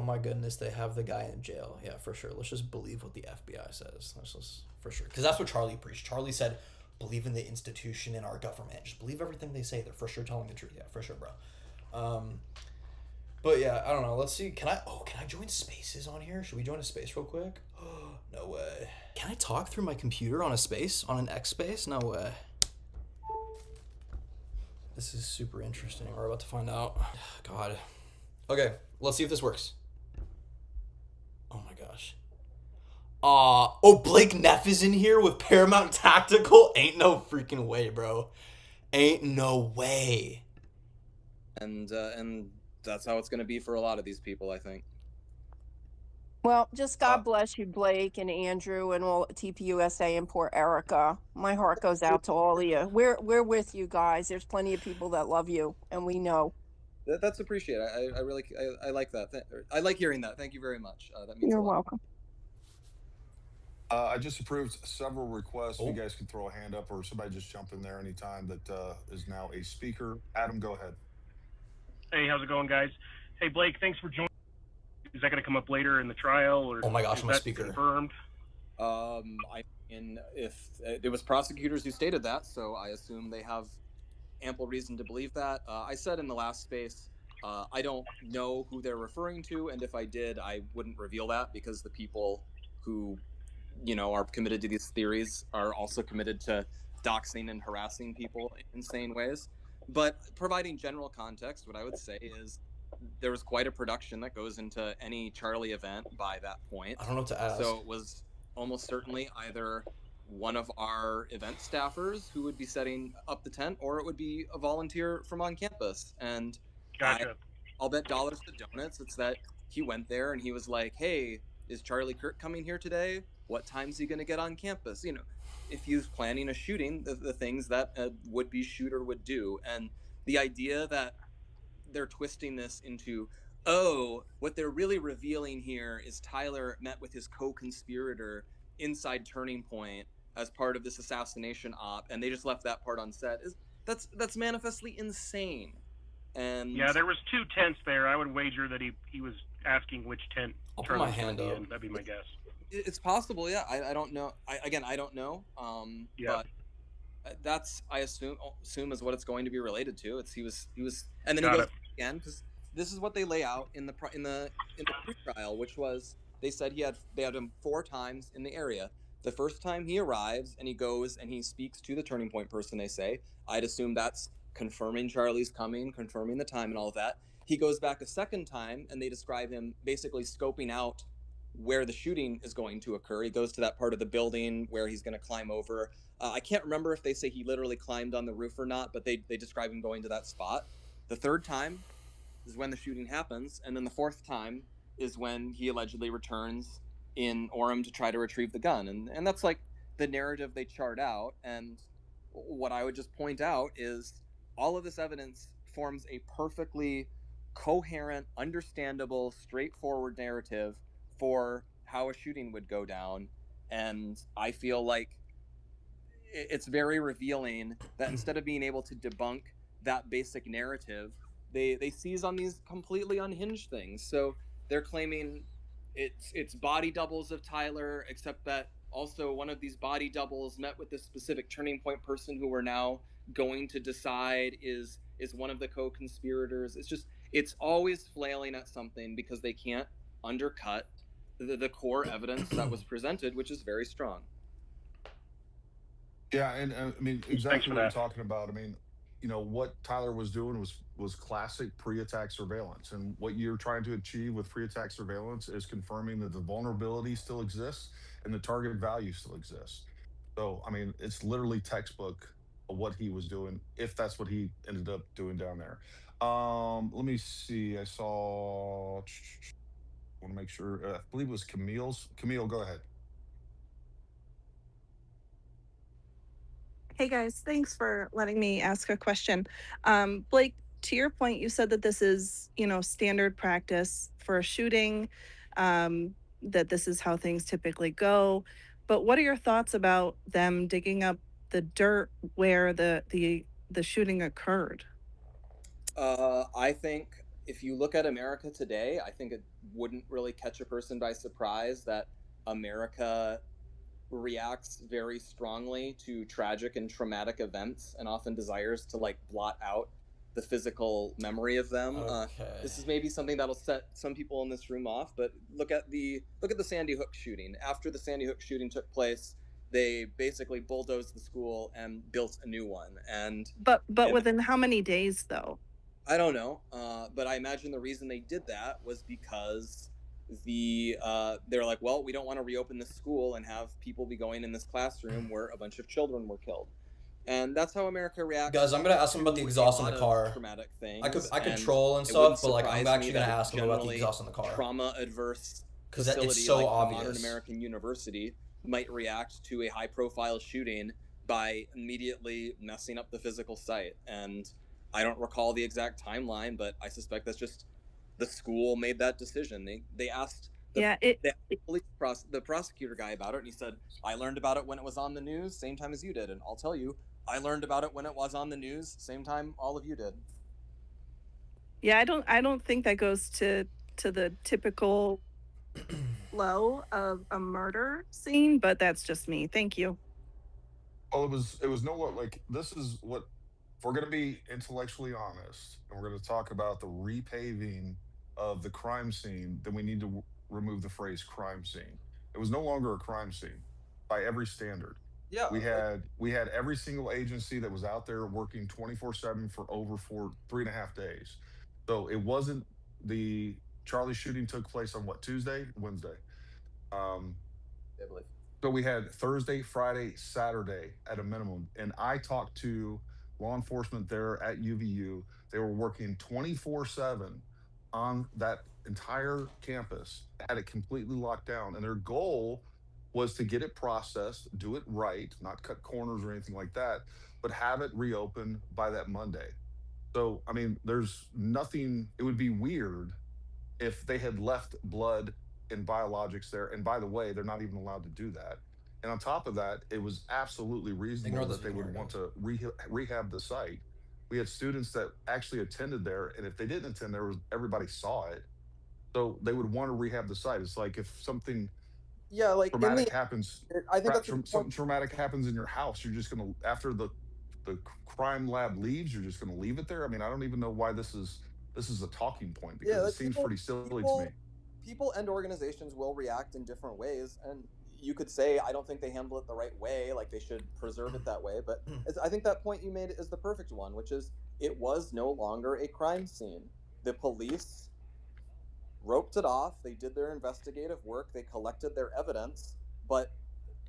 my goodness, they have the guy in jail. Yeah, for sure. Let's just believe what the FBI says. Let's just, for sure. Because that's what Charlie preached. Charlie said, believe in the institution in our government. Just believe everything they say. They're for sure telling the truth. Yeah, for sure, bro. But yeah, I don't know. Let's see. Can I join spaces on here? Should we join a space real quick? No way. Can I talk through my computer on a space? On an X space? No way. This is super interesting. We're about to find out. God. Okay, let's see if this works. Oh my gosh. Oh, Blake Neff is in here with Paramount Tactical? Ain't no freaking way, bro. Ain't no way. And that's how it's going to be for a lot of these people, I think. Well, just God bless you, Blake and Andrew and all TPUSA and poor Erica. My heart goes out to all of you. We're with you guys. There's plenty of people that love you, and we know. That's appreciated. I really I like that. I like hearing that. Thank you very much. That means You're a lot. welcome. I just approved several requests. You guys can throw a hand up or somebody just jump in there anytime that is now a speaker. Adam, go ahead. Hey, how's it going, guys? Hey, Blake, thanks for joining. Is that going to come up later in the trial, or oh my gosh, my speaker confirmed? If it was prosecutors who stated that, so I assume they have ample reason to believe that. I said in the last space, I don't know who they're referring to, and if I did, I wouldn't reveal that because the people who, are committed to these theories are also committed to doxing and harassing people in insane ways. But providing general context, what I would say is there was quite a production that goes into any Charlie event by that point. I don't know what to ask. So it was almost certainly either one of our event staffers who would be setting up the tent, or it would be a volunteer from on campus. And gotcha. I'll bet dollars to donuts it's that he went there and he was like, hey, is Charlie Kirk coming here today? What time's he going to get on campus? If he was planning a shooting, the things that a would-be shooter would do. And the idea that they're twisting this into, what they're really revealing here is Tyler met with his co-conspirator inside Turning Point as part of this assassination op, and they just left that part unsaid. That's manifestly insane. And yeah, there was 2 tents there. I would wager that he was asking which tent. I'll put my hand up. That'd be my guess. It's possible, yeah. I don't know. I don't know. Yeah. But that's I assume is what it's going to be related to. He was, and then Got he goes it. again because this is what they lay out in the pre-trial, which was they said they had him 4 times in the area. The first time he arrives and he goes and he speaks to the Turning Point person. They say I'd assume that's confirming Charlie's coming, confirming the time and all of that. He goes back a second time and they describe him basically scoping out where the shooting is going to occur. He goes to that part of the building where he's going to climb over. I can't remember if they say he literally climbed on the roof or not, but they describe him going to that spot. The third time is when the shooting happens, and then the fourth time is when he allegedly returns in Orem to try to retrieve the gun. And that's like the narrative they chart out. And what I would just point out is all of this evidence forms a perfectly coherent, understandable, straightforward narrative for how a shooting would go down. And I feel like it's very revealing that instead of being able to debunk that basic narrative, they seize on these completely unhinged things. So they're claiming it's body doubles of Tyler, except that also one of these body doubles met with this specific Turning Point person who we're now going to decide is one of the co-conspirators. It's always flailing at something because they can't undercut the core evidence that was presented, which is very strong. Yeah, and I mean exactly what you're talking about. I mean, what Tyler was doing was classic pre-attack surveillance, and what you're trying to achieve with pre-attack surveillance is confirming that the vulnerability still exists and the target value still exists. So, I mean, it's literally textbook of what he was doing, if that's what he ended up doing down there. Let me see. I saw. Want to make sure. I believe it was Camille's. Camille, go ahead. Hey guys, thanks for letting me ask a question. Blake, to your point, you said that this is, standard practice for a shooting, that this is how things typically go. But what are your thoughts about them digging up the dirt where the shooting occurred? I think if you look at America today, I think it wouldn't really catch a person by surprise that America reacts very strongly to tragic and traumatic events and often desires to like blot out the physical memory of them. Okay. This is maybe something that'll set some people in this room off, but look at the Sandy Hook shooting. After the Sandy Hook shooting took place, they basically bulldozed the school and built a new one. But within how many days though? I don't know, but I imagine the reason they did that was because they're like, well, we don't want to reopen the school and have people be going in this classroom where a bunch of children were killed. And that's how America reacts. Guys, I'm gonna ask him about the exhaust in the car. Traumatic things. I could troll and stuff, but like I'm actually gonna ask him about the exhaust in the car. Trauma adverse because facility it's so like obvious. Modern American University might react to a high-profile shooting by immediately messing up the physical site. And I don't recall the exact timeline, but I suspect that's just the school made that decision. They asked the prosecutor guy about it, and he said, I learned about it when it was on the news, same time as you did. And I'll tell you, I learned about it when it was on the news, same time all of you did. Yeah, I don't think that goes to the typical flow of a murder scene, but that's just me. Thank you. Well, it was no like this is what, if we're going to be intellectually honest and we're going to talk about the repaving of the crime scene, then we need to remove the phrase crime scene. It was no longer a crime scene by every standard. Yeah, we had every single agency that was out there working 24/7 for over 3.5 days. So it wasn't, the Charlie shooting took place on what, Wednesday. I believe. So we had Thursday, Friday, Saturday at a minimum. And I talked to law enforcement there at UVU. They were working 24/7 on that entire campus, had it completely locked down. And their goal was to get it processed, do it right, not cut corners or anything like that, but have it reopened by that Monday. So, I mean, there's nothing, it would be weird if they had left blood and biologics there. And by the way, they're not even allowed to do that. And on top of that, it was absolutely reasonable that they would want to rehab the site. We had students that actually attended there, and if they didn't attend, everybody saw it. So they would want to rehab the site. It's like if something traumatic happens, I think something traumatic happens in your house, you're just going to, after the crime lab leaves, you're just going to leave it there. I mean, I don't even know why this is a talking point, because it seems pretty silly to me. People and organizations will react in different ways, and you could say, I don't think they handle it the right way, like they should preserve it that way, but I think that point you made is the perfect one, which is it was no longer a crime scene. The police roped it off, they did their investigative work, they collected their evidence, but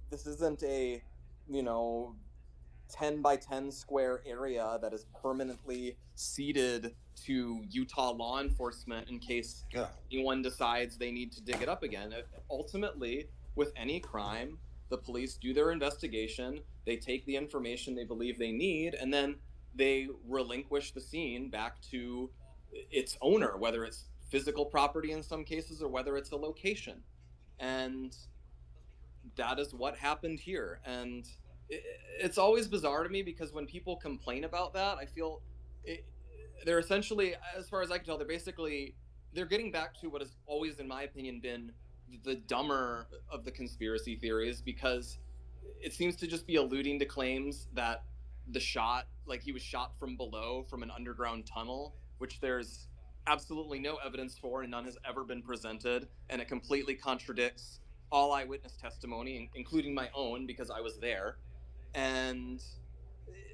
this isn't a 10 by 10 square area that is permanently ceded to Utah law enforcement in case anyone decides they need to dig it up again. Ultimately, with any crime, the police do their investigation, they take the information they believe they need, and then they relinquish the scene back to its owner, whether it's physical property in some cases or whether it's a location. And that is what happened here. And it's always bizarre to me, because when people complain about that, I feel they're essentially, as far as I can tell, they're getting back to what has always, in my opinion, been the dumber of the conspiracy theories, because it seems to just be alluding to claims that the shot, like he was shot from below from an underground tunnel, which there's absolutely no evidence for and none has ever been presented, and it completely contradicts all eyewitness testimony, including my own, because I was there. And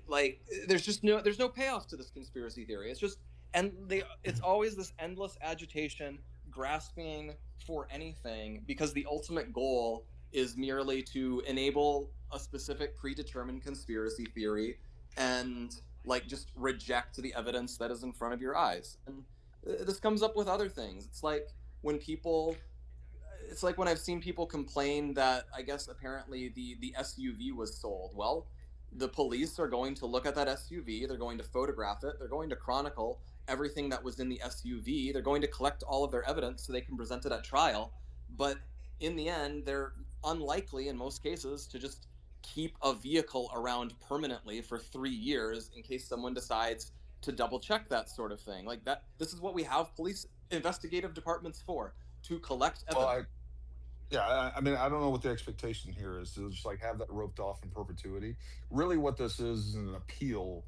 like there's no payoff to this conspiracy theory. It's just, it's always this endless agitation, grasping for anything, because the ultimate goal is merely to enable a specific predetermined conspiracy theory and like just reject the evidence that is in front of your eyes. And this comes up with other things. It's like when I've seen people complain that, I guess apparently the SUV was sold. Well, the police are going to look at that SUV, they're going to photograph it, they're going to chronicle everything that was in the SUV, they're going to collect all of their evidence so they can present it at trial. But in the end, they're unlikely in most cases to just keep a vehicle around permanently for 3 years in case someone decides to double check that sort of thing. Like that, this is what we have police investigative departments for, to collect evidence. I mean, I don't know what the expectation here is to just like have that roped off in perpetuity. Really, what this is an appeal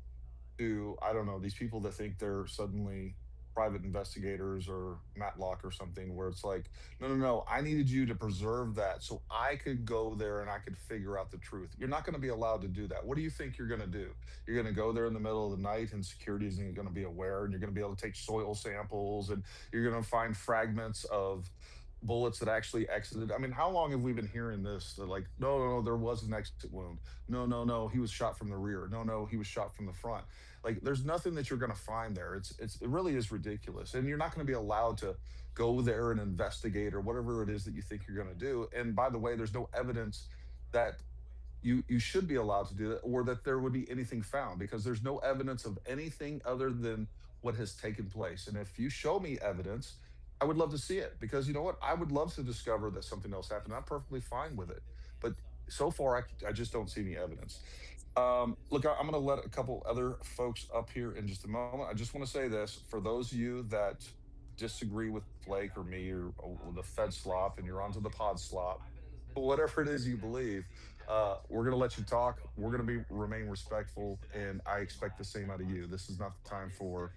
to, I don't know, these people that think they're suddenly private investigators or Matlock or something, where it's like, no, no, no, I needed you to preserve that so I could go there and I could figure out the truth. You're not going to be allowed to do that. What do you think you're going to do? You're going to go there in the middle of the night and security isn't going to be aware, and you're going to be able to take soil samples, and you're going to find fragments of bullets that actually exited. I mean, how long have we been hearing this? That like, no, no, no, there was an exit wound. No, no, no, he was shot from the rear. No, no, he was shot from the front. Like, there's nothing that you're going to find there. It really is ridiculous, and you're not going to be allowed to go there and investigate or whatever it is that you think you're going to do. And by the way, there's no evidence that you should be allowed to do that, or that there would be anything found, because there's no evidence of anything other than what has taken place. And if you show me evidence, I would love to see it, because you know what, I would love to discover that something else happened. I'm perfectly fine with it, but so far I just don't see any evidence. Look, I'm going to let a couple other folks up here in just a moment. I just want to say this for those of you that disagree with Blake or me, or the Fed slop, and you're onto the pod slop, whatever it is you believe, we're going to let you talk. We're going to remain respectful, and I expect the same out of you. This is not the time for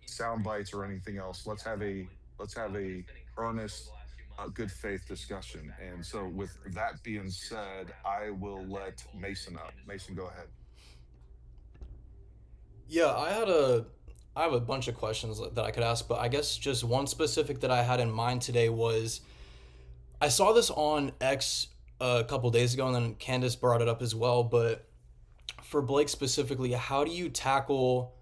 sound bites or anything else. Let's have a earnest, good faith discussion. And so, with that being said, I will let Mason up. Mason, go ahead. Yeah, I have a bunch of questions that I could ask, but I guess just one specific that I had in mind today was I saw this on X a couple days ago, and then Candace brought it up as well. But for Blake specifically, how do you tackle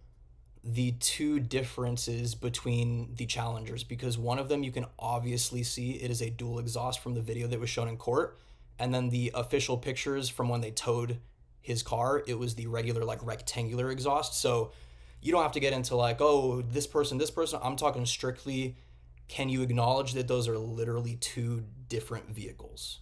the two differences between the challengers? Because one of them you can obviously see it is a dual exhaust from the video that was shown in court, and then the official pictures from when they towed his car, it was the regular like rectangular exhaust. So you don't have to get into like, oh, this person. I'm talking strictly, can you acknowledge that those are literally two different vehicles?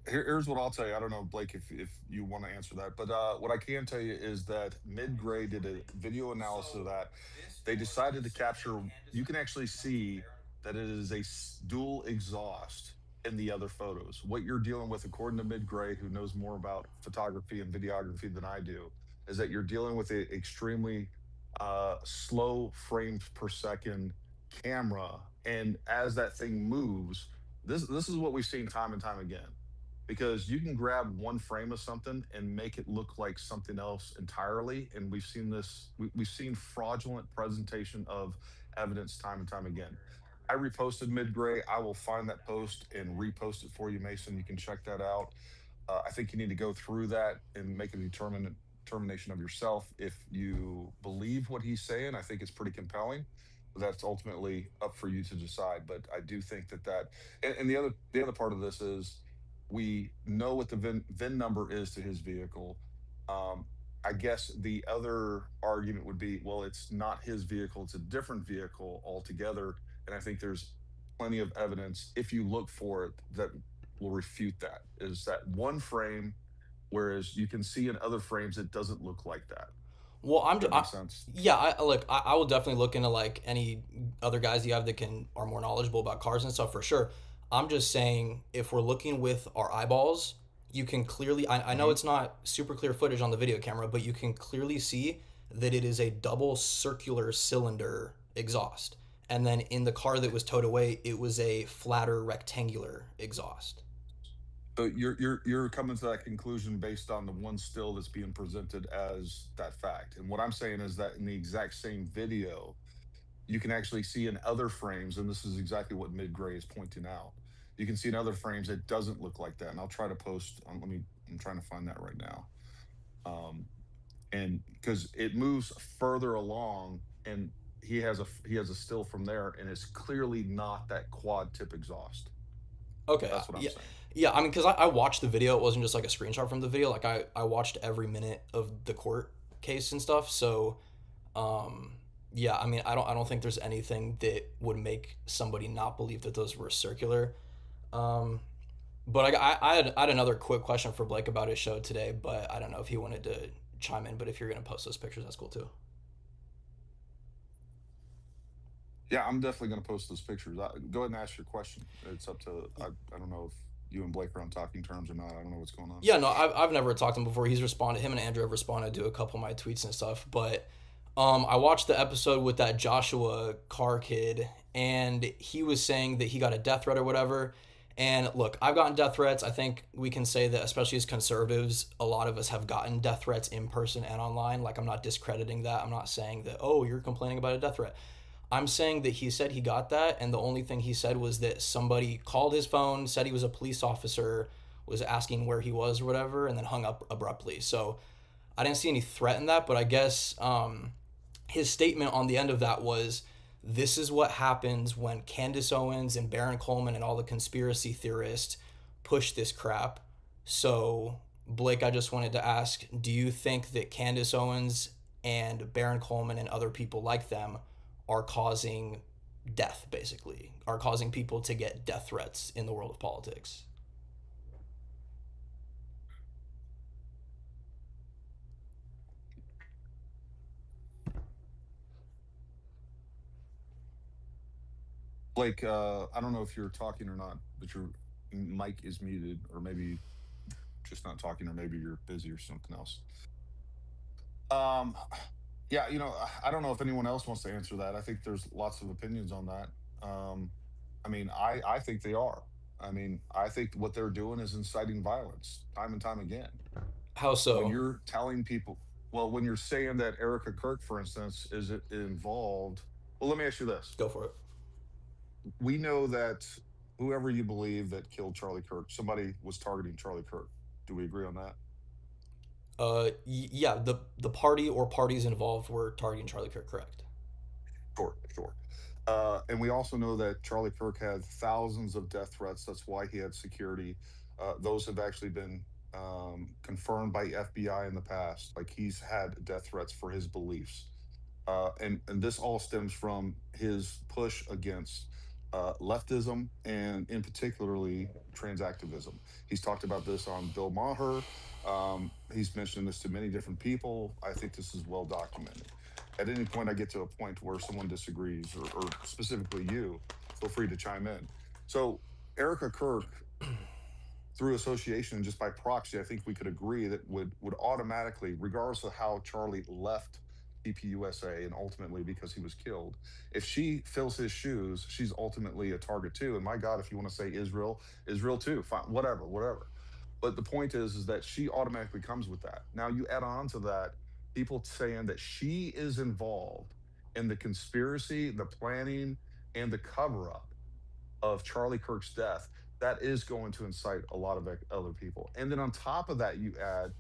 Here's what I'll tell you. I don't know, Blake, if you want to answer that, but what I can tell you is that Midgray did a video analysis of that. They decided to capture. You can actually see that it is a dual exhaust in the other photos. What you're dealing with, according to Midgray, who knows more about photography and videography than I do, is that you're dealing with a extremely slow frames per second camera, and as that thing moves, this is what we've seen time and time again, because you can grab one frame of something and make it look like something else entirely. And we've seen this, we've seen fraudulent presentation of evidence time and time again. I reposted Midgray. I will find that post and repost it for you, Mason. You can check that out. I think you need to go through that and make a determination of yourself. If you believe what he's saying, I think it's pretty compelling. But that's ultimately up for you to decide. But I do think and the other part of this is, we know what the VIN number is to his vehicle. I guess the other argument would be, well, it's not his vehicle, it's a different vehicle altogether. And I think there's plenty of evidence, if you look for it, that will refute that. Is that one frame, whereas you can see in other frames it doesn't look like that. Well, That makes sense. yeah, I will definitely look into like any other guys you have that are more knowledgeable about cars and stuff for sure. I'm just saying, if we're looking with our eyeballs, you can clearly, I know it's not super clear footage on the video camera, but you can clearly see that it is a double circular cylinder exhaust. And then in the car that was towed away, it was a flatter rectangular exhaust. So you're coming to that conclusion based on the one still that's being presented as that fact. And what I'm saying is that in the exact same video, you can actually see in other frames, and this is exactly what Midgray is pointing out. You can see in other frames it doesn't look like that. And I'll try to post. I'm trying to find that right now. And because it moves further along, and he has a still from there, and it's clearly not that quad tip exhaust. Okay. That's what I'm Yeah. saying. Yeah, I mean, because I watched the video. It wasn't just like a screenshot from the video. Like, I watched every minute of the court case and stuff. So, yeah, I mean, I don't think there's anything that would make somebody not believe that those were circular. But I had another quick question for Blake about his show today, but I don't know if he wanted to chime in. But if you're gonna post those pictures, that's cool too. Yeah, I'm definitely going to post those pictures. Go ahead and ask your question. It's up to, I don't know if you and Blake are on talking terms or not. I don't know what's going on. Yeah, no, I've never talked to him before. He's responded. Him and Andrew have responded to a couple of my tweets and stuff. But I watched the episode with that Joshua Carr kid, and he was saying that he got a death threat or whatever. And look, I've gotten death threats. I think we can say that, especially as conservatives, a lot of us have gotten death threats in person and online. Like, I'm not discrediting that. I'm not saying that, oh, you're complaining about a death threat. I'm saying that he said he got that, and the only thing he said was that somebody called his phone, said he was a police officer, was asking where he was or whatever, and then hung up abruptly. So I didn't see any threat in that, but I guess his statement on the end of that was, this is what happens when Candace Owens and Baron Coleman and all the conspiracy theorists push this crap. So, Blake, I just wanted to ask, do you think that Candace Owens and Baron Coleman and other people like them are causing death, basically, are causing people to get death threats in the world of politics? Blake, I don't know if you're talking or not, but your mic is muted, or maybe just not talking, or maybe you're busy or something else. Yeah, I don't know if anyone else wants to answer that. I think there's lots of opinions on that. I mean, I think they are. I mean, I think what they're doing is inciting violence time and time again. How When so? you're telling people, well, when you're saying that Erica Kirk, for instance, is involved, well, let me ask you this. Go for it. We know that whoever you believe that killed Charlie Kirk, somebody was targeting Charlie Kirk. Do we agree on that? Yeah, the party or parties involved were targeting Charlie Kirk, correct? Sure, sure. And we also know that Charlie Kirk had thousands of death threats. That's why he had security. Those have actually been confirmed by FBI in the past. Like, he's had death threats for his beliefs. And this all stems from his push against leftism, and in particularly trans activism. He's talked about this on Bill Maher. He's mentioned this to many different people. I think this is well documented. At any point I get to a point where someone disagrees, or specifically you, feel free to chime in. So Erica Kirk, through association, just by proxy, I think we could agree that would automatically, regardless of how Charlie left TPUSA and ultimately because he was killed, if she fills his shoes, she's ultimately a target too. And my God, if you want to say Israel, Israel too, fine, whatever. But the point is that she automatically comes with that. Now you add on to that people saying that she is involved in the conspiracy, the planning, and the cover up of Charlie Kirk's death. That is going to incite a lot of other people. And then on top of that, you add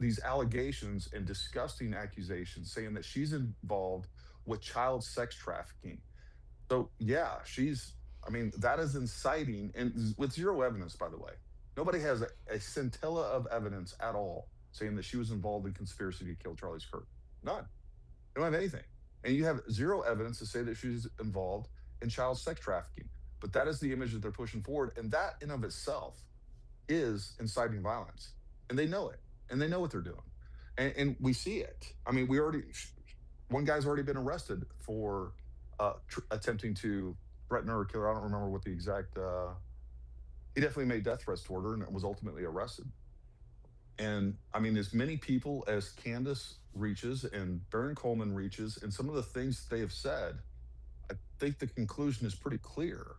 these allegations and disgusting accusations saying that she's involved with child sex trafficking. So, yeah, I mean, that is inciting, and with zero evidence, by the way. Nobody has a scintilla of evidence at all saying that she was involved in conspiracy to kill Charlie Kirk. None. They don't have anything. And you have zero evidence to say that she's involved in child sex trafficking. But that is the image that they're pushing forward. And that in of itself is inciting violence. And they know it. And they know what they're doing. And we see it. I mean, one guy's already been arrested for attempting to threaten her or kill her. I don't remember what the exact, he definitely made death threats toward her and was ultimately arrested. And I mean, as many people as Candace reaches and Baron Coleman reaches, and some of the things they have said, I think the conclusion is pretty clear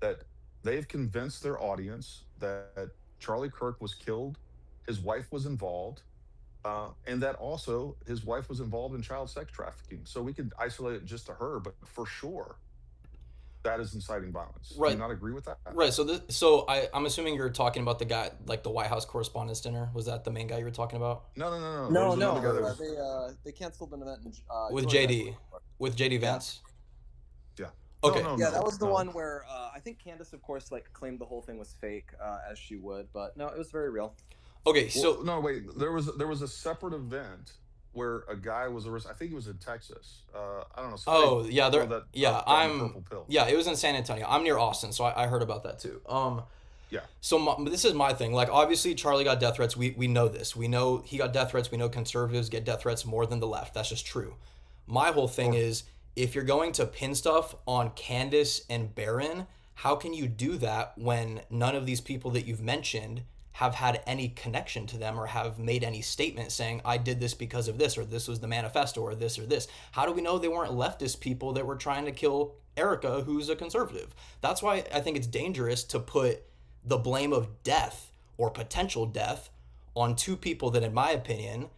that they've convinced their audience that Charlie Kirk was killed, his wife was involved, and that also his wife was involved in child sex trafficking. So we could isolate it just to her, but for sure, that is inciting violence. Do Right. you not agree with that? Right. I'm assuming you're talking about the guy, like the White House Correspondents' Dinner. Was that the main guy you were talking about? No. There No, was no, another guy that was, they canceled an event in, With Georgia. JD. With JD Vance? yeah. Okay. No, Yeah, that was the no. one where I think Candace, of course, like claimed the whole thing was fake, as she would, but no, it was very real. Okay, so Well, no, wait. There was a separate event where a guy was arrested. I think it was in Texas. I don't know. oh yeah, throw there that yeah, down the I'm purple pill. yeah, it was in San Antonio. I'm near Austin, so I heard about that too. Yeah. So this is my thing. Like, obviously, Charlie got death threats. We know this. We know he got death threats. We know conservatives get death threats more than the left. That's just true. My whole thing is, if you're going to pin stuff on Candace and Barron, how can you do that when none of these people that you've mentioned have had any connection to them or have made any statement saying, I did this because of this, or this was the manifesto, or this or this? How do we know they weren't leftist people that were trying to kill Erica, who's a conservative? That's why I think it's dangerous to put the blame of death or potential death on two people that, in my opinion,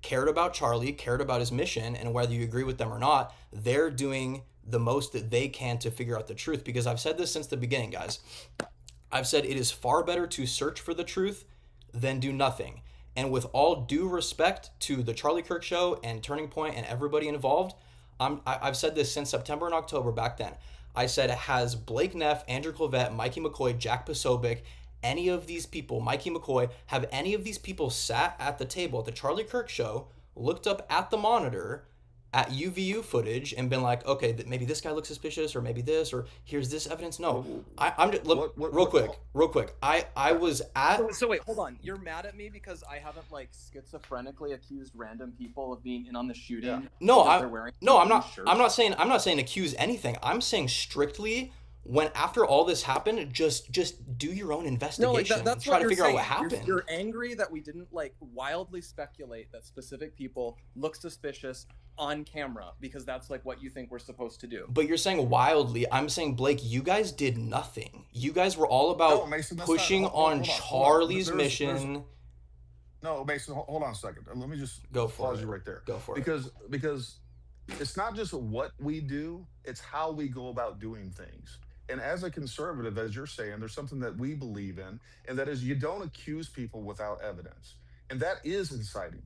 cared about Charlie, cared about his mission, and whether you agree with them or not, they're doing the most that they can to figure out the truth. Because I've said this since the beginning, guys. I've said it is far better to search for the truth than do nothing. And with all due respect to the Charlie Kirk Show and Turning Point and everybody involved, I've said this since September and October back then. I said, has Blake Neff, Andrew Clavette, Mikey McCoy, Jack Posobiec, any of these people, Mikey McCoy, have any of these people sat at the table at the Charlie Kirk Show, looked up at the monitor at UVU footage and been like, okay, maybe this guy looks suspicious, or maybe this, or here's this evidence? No, I'm just real quick. I was at. So wait, hold on. You're mad at me because I haven't like schizophrenically accused random people of being in on the shooting? Yeah. No, I'm not. Shirts? I'm not saying accuse anything. I'm saying strictly, when after all this happened, just do your own investigation. No, that's try what to figure saying. out what happened. You're angry that we didn't like wildly speculate that specific people look suspicious on camera because that's like what you think we're supposed to do. But you're saying wildly. I'm saying, Blake, you guys did nothing. You guys were all about pushing on Charlie's mission. No, Mason, hold on a second. Let me just pause you right there. Go for it. Because it's not just what we do, it's how we go about doing things. And as a conservative, as you're saying, there's something that we believe in, and that is you don't accuse people without evidence. And that is inciting.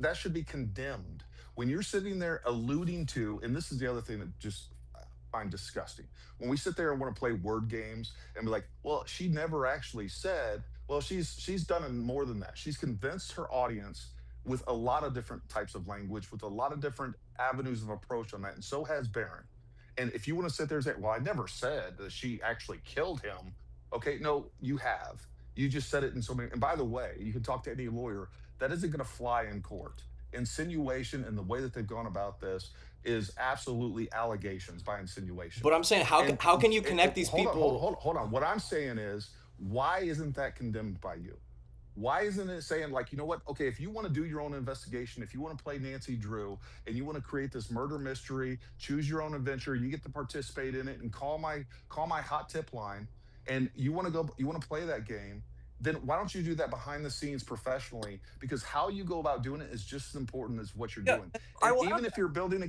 That should be condemned. When you're sitting there alluding to, and this is the other thing that just I find disgusting. When we sit there and want to play word games and be like, well, she never actually said, well, she's done more than that. She's convinced her audience with a lot of different types of language, with a lot of different avenues of approach on that. And so has Barron. And if you want to sit there and say, well, I never said that she actually killed him. Okay, no, you have. You just said it in so many. And by the way, you can talk to any lawyer. That isn't going to fly in court. Insinuation and the way that they've gone about this is absolutely allegations by insinuation. But I'm saying, how can you connect these people? Hold on. What I'm saying is, why isn't that condemned by you? Why isn't it saying, like, you know what? Okay, if you want to do your own investigation, if you want to play Nancy Drew and you want to create this murder mystery, choose your own adventure, you get to participate in it and call my hot tip line, and you want to play that game, then why don't you do that behind the scenes professionally? Because how you go about doing it is just as important as what you're doing. And even if you're building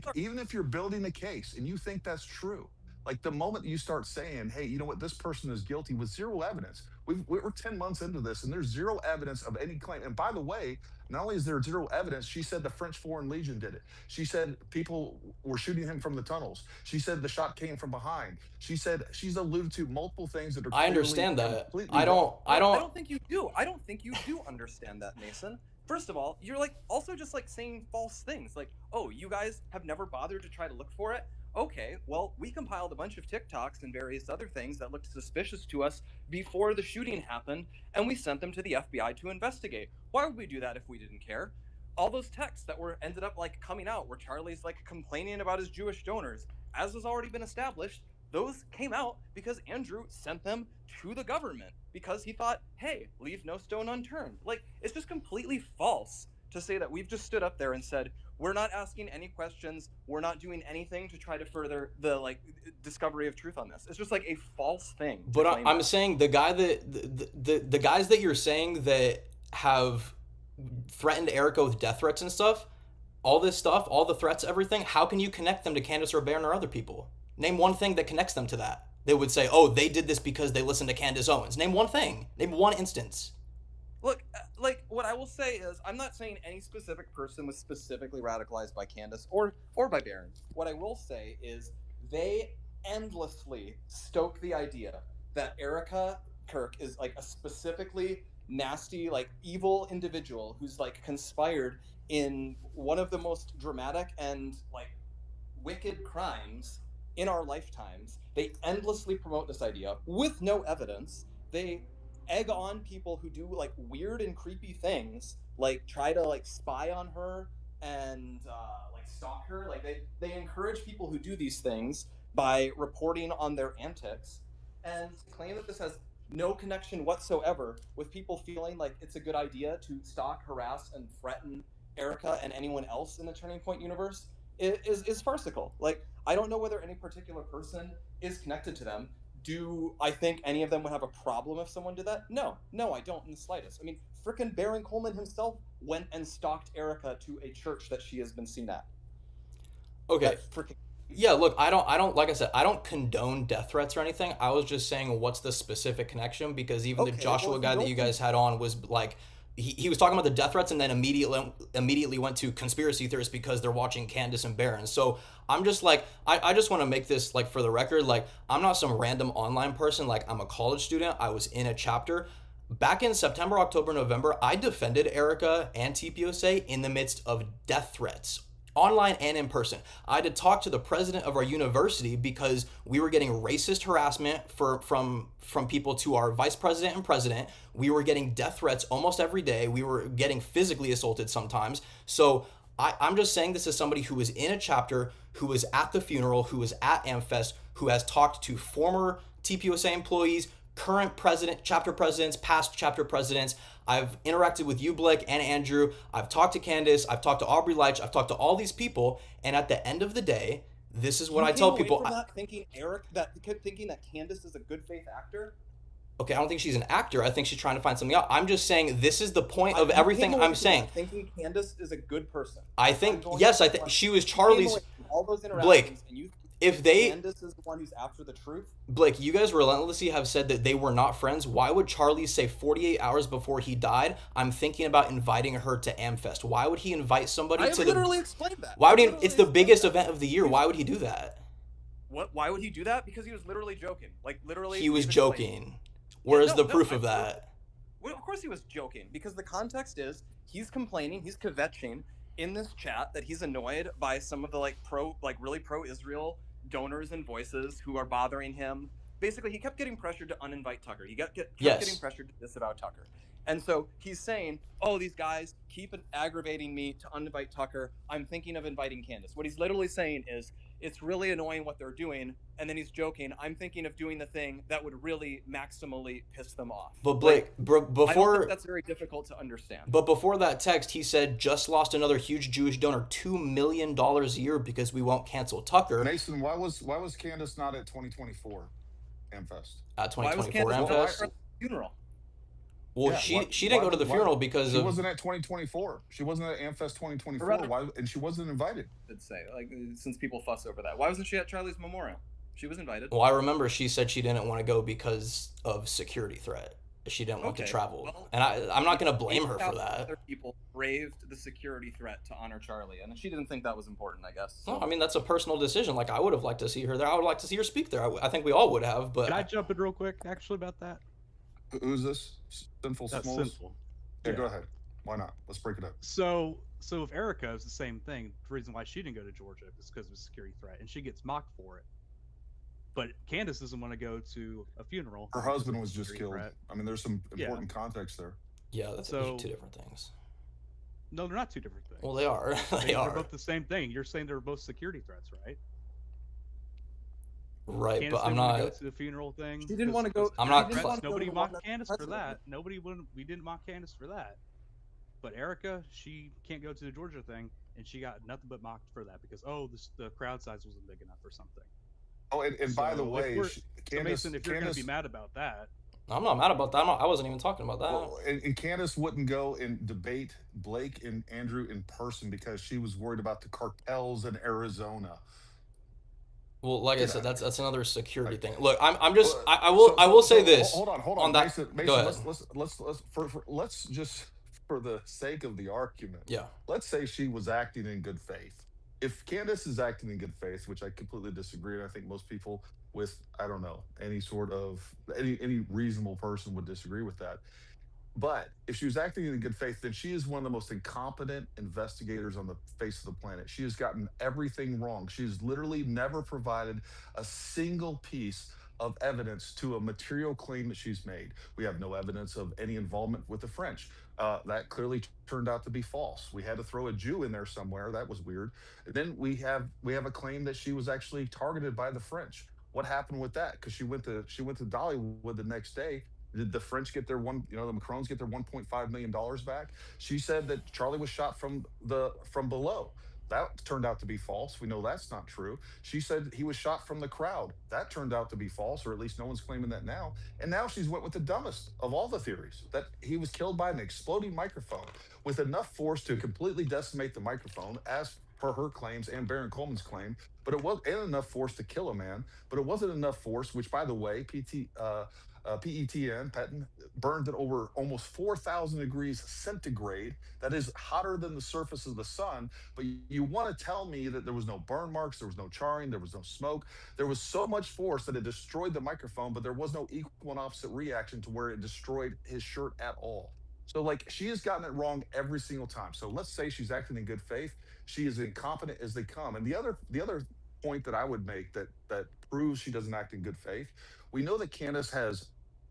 a case and you think that's true, like the moment you start saying, hey, you know what, this person is guilty with zero evidence. We're 10 months into this and there's zero evidence of any claim. And by the way, not only is there zero evidence, she said the French Foreign Legion did it. She said people were shooting him from the tunnels. She said the shot came from behind. She said she's alluded to multiple things that are I understand that. I don't think you do. I don't think you do understand that, Mason. First of all, you're like also just like saying false things. Like, oh, you guys have never bothered to try to look for it? Okay, well, we compiled a bunch of TikToks and various other things that looked suspicious to us before the shooting happened, and we sent them to the FBI to investigate. Why would we do that if we didn't care? All those texts that ended up like coming out where Charlie's like complaining about his Jewish donors, as has already been established, those came out because Andrew sent them to the government because he thought, hey, leave no stone unturned. Like, it's just completely false to say that we've just stood up there and said, we're not asking any questions, we're not doing anything to try to further the like discovery of truth on this. It's just like a false thing. But I'm saying the guy that the guys that you're saying that have threatened Erica with death threats and stuff, all this stuff, all the threats, everything, how can you connect them to Candace or Barron or other people? Name one thing that connects them to that. They would say, oh, they did this because they listened to Candace Owens. Name one thing. Name one instance. Look, like, what I will say is, I'm not saying any specific person was specifically radicalized by Candace or by Barron. What I will say is they endlessly stoke the idea that Erica Kirk is, like, a specifically nasty, like, evil individual who's, like, conspired in one of the most dramatic and, like, wicked crimes in our lifetimes. They endlessly promote this idea with no evidence. They egg on people who do like weird and creepy things, like try to like spy on her and like stalk her. Like they encourage people who do these things by reporting on their antics, and claim that this has no connection whatsoever with people feeling like it's a good idea to stalk, harass, and threaten Erica and anyone else in the Turning Point universe is farcical. Like, I don't know whether any particular person is connected to them. Do I think any of them would have a problem if someone did that? No, I don't in the slightest. I mean, frickin' Baron Coleman himself went and stalked Erica to a church that she has been seen at. Okay. Frickin'. Yeah, look, I don't like I said, I don't condone death threats or anything. I was just saying what's the specific connection, because even the Joshua guy that you guys had on was like, he was talking about the death threats and then immediately went to conspiracy theorists because they're watching Candace and Baron. So I'm just like, I just want to make this like for the record, like I'm not some random online person. Like I'm a college student. I was in a chapter. Back in September, October, November, I defended Erica and TPUSA in the midst of death threats, online and in person. I had to talk to the president of our university because we were getting racist harassment from people to our vice president and president. We were getting death threats almost every day. We were getting physically assaulted sometimes. So I'm just saying this as somebody who was in a chapter, who was at the funeral, who was at AmFest, who has talked to former TPUSA employees, current chapter presidents, past chapter presidents. I've interacted with you, Blake, and Andrew. I've talked to Candace. I've talked to Aubrey Leitch. I've talked to all these people. And at the end of the day, this is what I tell people. Thinking that Candace is a good faith actor. Okay, I don't think she's an actor. I think she's trying to find something out. I'm just saying this is the point of everything I'm saying. Thinking Candace is a good person. I think yes. I think she was Charlie's. All those interactions, Blake. And you If they, Candace is the one who's after the truth. Blake, you guys relentlessly have said that they were not friends. Why would Charlie say 48 hours before he died, I'm thinking about inviting her to AmFest? Why would he invite somebody to the... I literally explained that. Why would he... It's the biggest event of the year. Why would he do that? What? Why would he do that? Because he was literally joking. Like, literally... He was joking. Where's the proof of that? Well, of course he was joking. Because the context is, he's complaining, he's kvetching in this chat that he's annoyed by some of the, really pro-Israel donors and voices who are bothering him. Basically, he kept getting pressured to uninvite Tucker. He kept getting pressured to disavow Tucker. And so he's saying, oh, these guys keep aggravating me to uninvite Tucker. I'm thinking of inviting Candace. What he's literally saying is, it's really annoying what they're doing. And then he's joking, I'm thinking of doing the thing that would really maximally piss them off. But Blake, before... I don't think that's very difficult to understand. But before that text, he said, just lost another huge Jewish donor, $2 million a year because we won't cancel Tucker. Mason, why was Candace not at 2024 AmFest? At 2024 AmFest? Funeral. Well, yeah, she didn't go to the funeral because she wasn't at 2024. She wasn't at AmFest 2024. Why? And she wasn't invited. I'd say, since people fuss over that, why wasn't she at Charlie's memorial? She was invited. Well, I remember she said she didn't want to go because of security threat. She didn't want to travel, and I'm not going to blame her for that. Other people braved the security threat to honor Charlie, and she didn't think that was important, I guess. So. No, I mean that's a personal decision. Like I would have liked to see her there. I would like to see her speak there. I think we all would have. But can I jump in real quick, actually, about that? Who's this? Sinful Smalls? Sinful. Yeah, go ahead. Why not? Let's break it up. So if Erica is the same thing, the reason why she didn't go to Georgia is because of a security threat, and she gets mocked for it. But Candace doesn't want to go to a funeral. Her husband was just killed. Threat. I mean, there's some important context there. Yeah, that's two different things. No, they're not two different things. Well, they are. They're both the same thing. You're saying they're both security threats, right? Right, Candace but I'm not. Go to the funeral thing. She didn't want to go. I'm not. Nobody mocked Candace for that. We didn't mock Candace for that. But Erica, she can't go to the Georgia thing, and she got nothing but mocked for that because the crowd size wasn't big enough or something. Oh, and by the way, Candace, Mason, if you're going to be mad about that, I'm not mad about that. I wasn't even talking about that. Well, and Candace wouldn't go and debate Blake and Andrew in person because she was worried about the cartels in Arizona. Well, like I said, that's another security thing. Look, I'm just I will say this. Hold on. Mason, go ahead. Let's just for the sake of the argument. Yeah. Let's say she was acting in good faith. If Candace is acting in good faith, which I completely disagree, and I think most people with any reasonable person would disagree with that. But if she was acting in good faith, then she is one of the most incompetent investigators on the face of the planet. She has gotten everything wrong. She's literally never provided a single piece of evidence to a material claim that she's made. We have no evidence of any involvement with the French. That clearly turned out to be false. We had to throw a Jew in there somewhere. That was weird. And then we have a claim that she was actually targeted by the French. What happened with that? Because she went to Dollywood the next day. Did the French get their the Macrons get their $1.5 million back? She said that Charlie was shot from below. That turned out to be false. We know that's not true. She said he was shot from the crowd. That turned out to be false, or at least no one's claiming that now. And now she's went with the dumbest of all the theories, that he was killed by an exploding microphone with enough force to completely decimate the microphone, as per her claims and Baron Coleman's claim. But it was and enough force to kill a man. But it wasn't enough force, which, by the way, PETN burned at over almost 4,000 degrees centigrade. That is hotter than the surface of the sun. But you want to tell me that there was no burn marks, there was no charring, there was no smoke. There was so much force that it destroyed the microphone, but there was no equal and opposite reaction to where it destroyed his shirt at all. So, like, she has gotten it wrong every single time. So let's say she's acting in good faith. She is incompetent as they come. And the other point that I would make that proves she doesn't act in good faith, we know that Candace has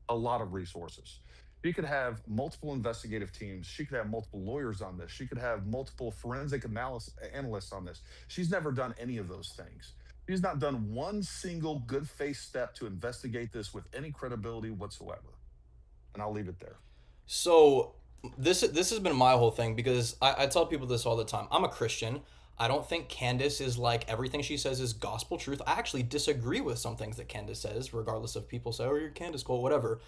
a lot of resources. She could have multiple investigative teams. She could have multiple lawyers on this. She could have multiple forensic analysts on this. She's never done any of those things. She's not done one single good faith step to investigate this with any credibility whatsoever. And I'll leave it there. So this has been my whole thing, because I tell people this all the time. I'm a Christian. I don't think Candace is like everything she says is gospel truth. I actually disagree with some things that Candace says, regardless of people say, oh, you're Candace Cole, whatever.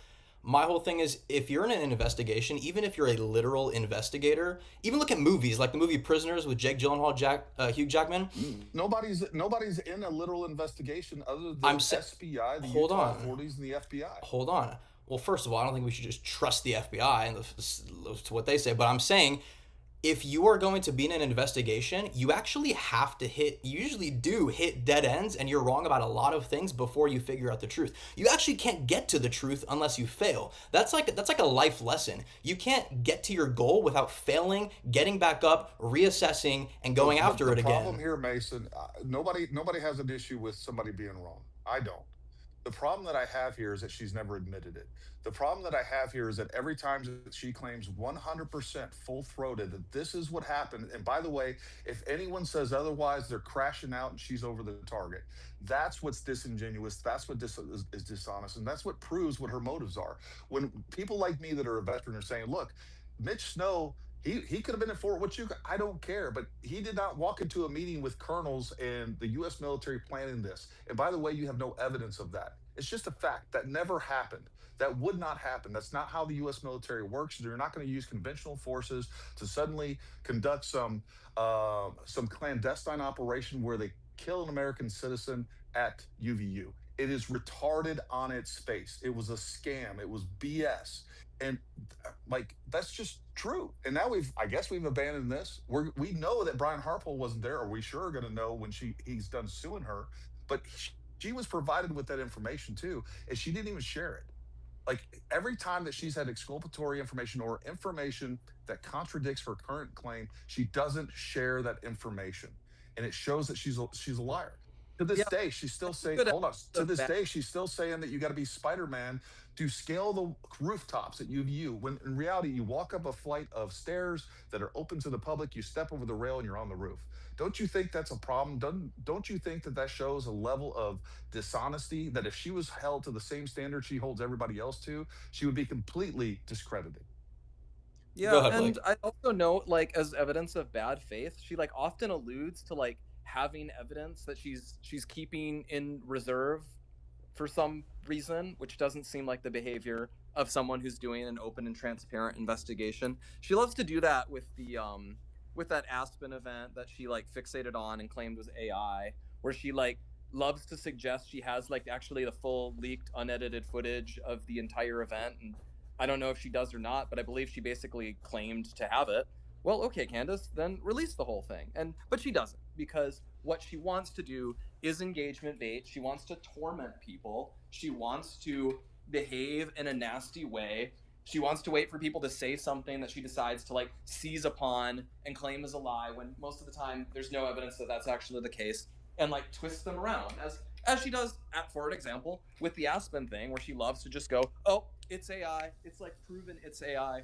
My whole thing is, if you're in an investigation, even if you're a literal investigator, even look at movies like the movie Prisoners with Jake Gyllenhaal, Hugh Jackman. Nobody's in a literal investigation other than SBI, the hold Utah on. authorities, and the FBI. Hold on. Well, first of all, I don't think we should just trust the FBI and to what they say. But I'm saying, if you are going to be in an investigation, you actually have to you usually do hit dead ends, and you're wrong about a lot of things before you figure out the truth. You actually can't get to the truth unless you fail. That's like a life lesson. You can't get to your goal without failing, getting back up, reassessing, and going after it again. The problem here, Mason, nobody has an issue with somebody being wrong. I don't. The problem that I have here is that she's never admitted it. The problem that I have here is that every time that she claims 100% full-throated that this is what happened, and by the way, if anyone says otherwise, they're crashing out and she's over the target. That's what's disingenuous. That's what is dishonest, and that's what proves what her motives are. When people like me that are a veteran are saying, look, Mitch Snow, he could have been in Fort Huachuca. I don't care. But he did not walk into a meeting with colonels and the U.S. military planning this. And by the way, you have no evidence of that. It's just a fact. That never happened. That would not happen. That's not how the U.S. military works. They're not going to use conventional forces to suddenly conduct some clandestine operation where they kill an American citizen at UVU. It is retarded on its face. It was a scam. It was BS. And like, that's just true. And now I guess we've abandoned this. We know that Brian Harpole wasn't there, or we sure are going to know when he's done suing her. But she was provided with that information too, and she didn't even share it. Like, every time that she's had exculpatory information or information that contradicts her current claim, she doesn't share that information, and it shows that she's a liar. To this day, she's still saying, hold on. To this day, she's still saying that you got to be Spider-Man to scale the rooftops at UVU. When in reality, you walk up a flight of stairs that are open to the public, you step over the rail, and you're on the roof. Don't you think that's a problem? Don't you think that shows a level of dishonesty that if she was held to the same standard she holds everybody else to, she would be completely discredited? Yeah, and I also note, like, as evidence of bad faith, she like often alludes to like having evidence that she's keeping in reserve for some reason, which doesn't seem like the behavior of someone who's doing an open and transparent investigation. She loves to do that with the with that Aspen event that she like fixated on and claimed was AI, where she like loves to suggest she has like actually the full leaked unedited footage of the entire event. And I don't know if she does or not, but I believe she basically claimed to have it. Well, okay, Candace, then release the whole thing. But she doesn't, because what she wants to do is engagement bait. She wants to torment people. She wants to behave in a nasty way. She wants to wait for people to say something that she decides to like seize upon and claim as a lie, when most of the time there's no evidence that that's actually the case. and like twist them around as she does for an example with the Aspen thing, where she loves to just go, oh, it's AI, it's like proven it's AI,